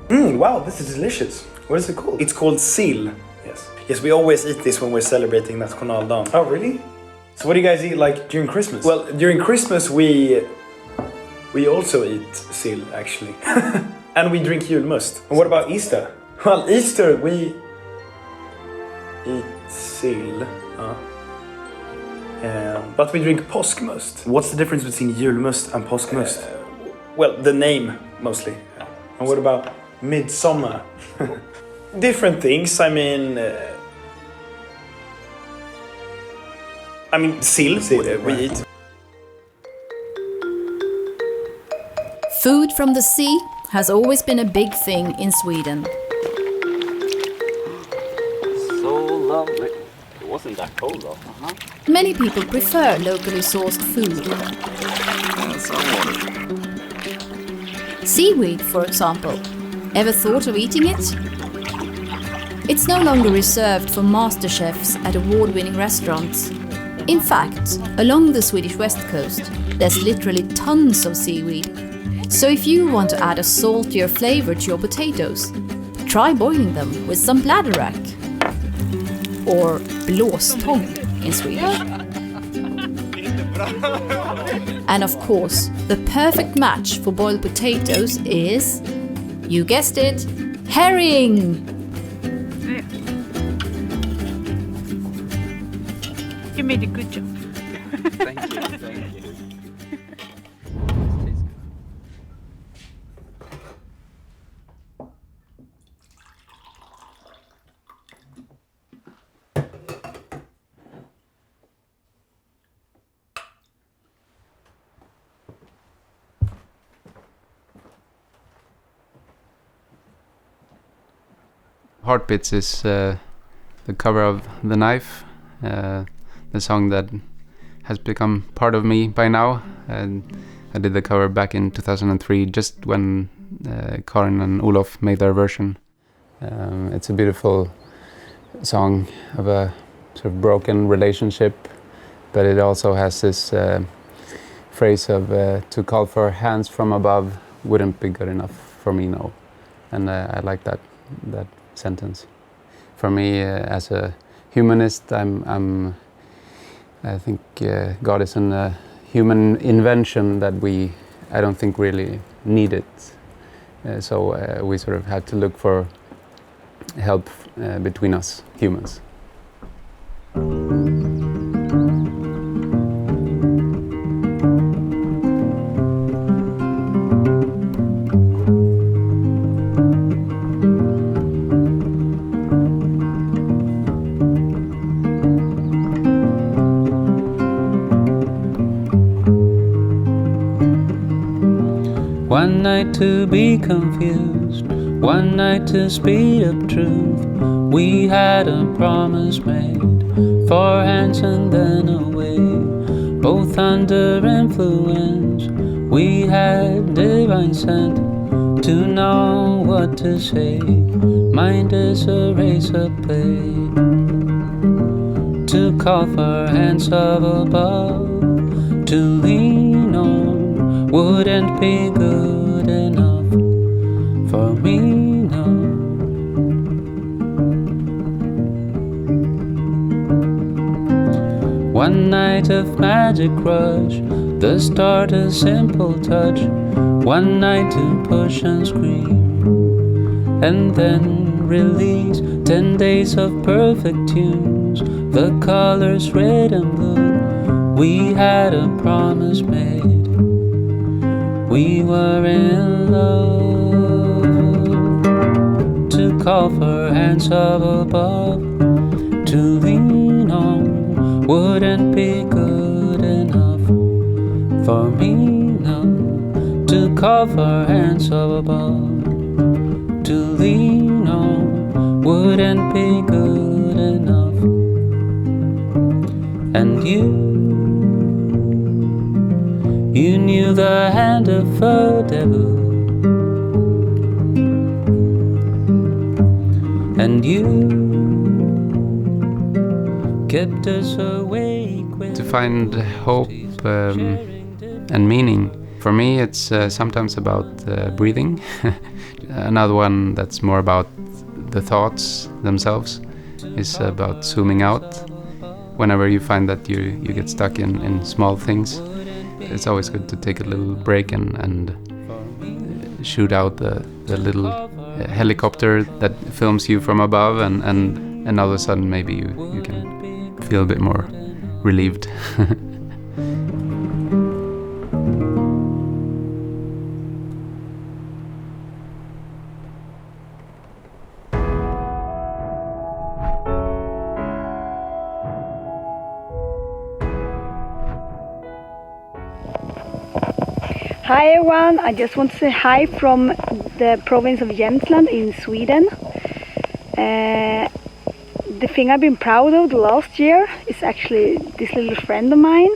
Wow, this is delicious. What is it called? It's called sill. Yes. Yes, we always eat this when we're celebrating Nationaldagen. Oh, really? So what do you guys eat like during Christmas? Well, during Christmas we also eat sill, actually. And we drink julmust. And what about Easter? Well, Easter we eat sill. But we drink påskmust. What's the difference between julmust and påskmust? Well, the name, mostly. And what about midsummer? Different things, I mean, sill we eat. Food from the sea has always been a big thing in Sweden. So lovely. It wasn't that cold though. Many people prefer locally sourced food. Seaweed, for example. Ever thought of eating it? It's no longer reserved for master chefs at award-winning restaurants. In fact, along the Swedish west coast, there's literally tons of seaweed. So if you want to add a saltier flavor to your potatoes, try boiling them with some bladderwrack. Or blåstång in Swedish. And of course, the perfect match for boiled potatoes is, you guessed it, herring! You made a good job. Thank you. Heartbeats is the cover of The Knife, the song that has become part of me by now. And I did the cover back in 2003, just when Karin and Olof made their version. It's a beautiful song of a sort of broken relationship, but it also has this phrase of to call for hands from above wouldn't be good enough for me, no. And I like that sentence. For me, as a humanist, I think God is a human invention that I don't think really need it. So we sort of had to look for help between us humans. One night to be confused, one night to speed up truth. We had a promise made, 4 hands and then away. Both under influence, we had divine scent to know what to say. Mind is a razor blade, to call for hands of above, to lean on wouldn't be good enough for me, no. One night of magic rush, the start a simple touch. One night to push and scream, and then release. 10 days of perfect tunes, the colors red and blue. We had a promise made, we were in love, to call for hands of above, to lean on wouldn't be good enough for me, no. To call for hands of above, to lean on wouldn't be good enough. And you knew the hand of a devil, and you kept us awake. To find hope and meaning, for me it's sometimes about breathing. Another one that's more about the thoughts themselves is about zooming out. Whenever you find that you get stuck in small things, it's always good to take a little break and shoot out the little helicopter that films you from above, and all of a sudden maybe you can feel a bit more relieved. Hi everyone, I just want to say hi from the province of Jämtland in Sweden. The thing I've been proud of the last year is actually this little friend of mine.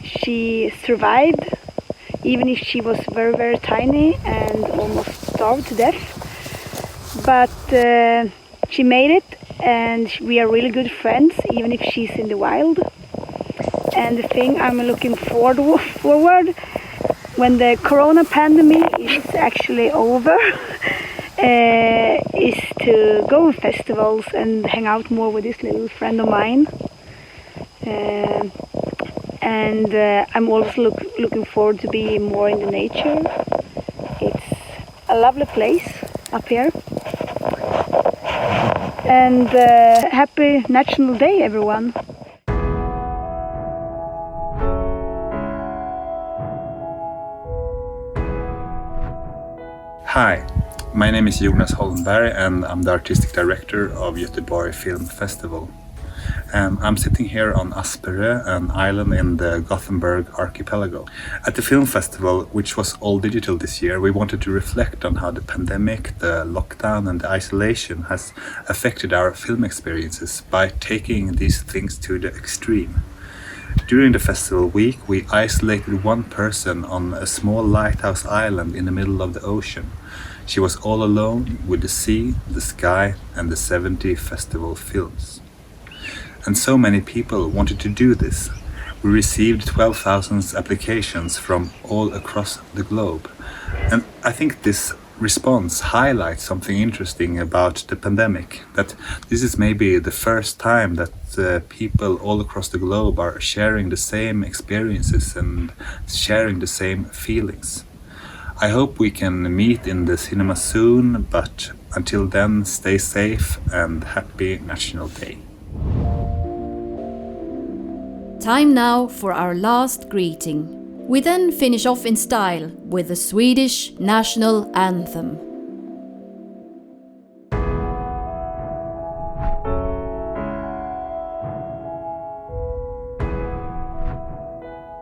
She survived, even if she was very, very tiny and almost starved to death. But she made it, and we are really good friends, even if she's in the wild. And the thing I'm looking forward when the corona pandemic is actually over is to go on festivals and hang out more with this little friend of mine. And I'm also looking forward to be more in the nature. It's a lovely place up here. And happy National Day, everyone. Hi, my name is Jonas Holmberg and I'm the artistic director of Göteborg Film Festival. I'm sitting here on Asperö, an island in the Gothenburg archipelago. At the film festival, which was all digital this year, we wanted to reflect on how the pandemic, the lockdown and the isolation has affected our film experiences by taking these things to the extreme. During the festival week, we isolated one person on a small lighthouse island in the middle of the ocean. She was all alone with the sea, the sky, and the 70 festival films. And so many people wanted to do this. We received 12,000 applications from all across the globe. And I think this response highlights something interesting about the pandemic, that this is maybe the first time that people all across the globe are sharing the same experiences and sharing the same feelings. I hope we can meet in the cinema soon, but until then, stay safe and happy National Day. Time now for our last greeting. We then finish off in style with the Swedish national anthem.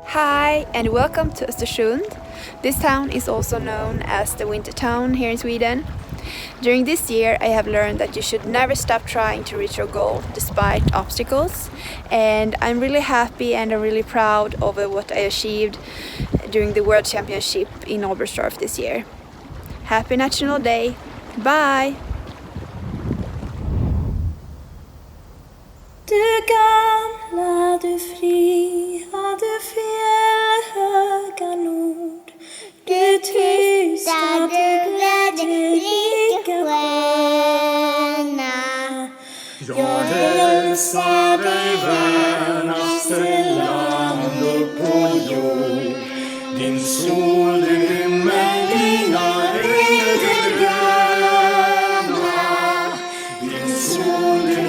Hi and welcome to Östersund. This town is also known as the winter town here in Sweden. During this year I have learned that you should never stop trying to reach your goal despite obstacles, and I'm really happy and I'm really proud of what I achieved during the World Championship in Oberstdorf this year. Happy National Day! Bye! Du gamla, du fria, du fjällhöga nord, du tysta, du glädjerika sköna. Jag hälsar dig värnaste land upp på jord, din sol, din himmel, dina eder gröna, din sol, din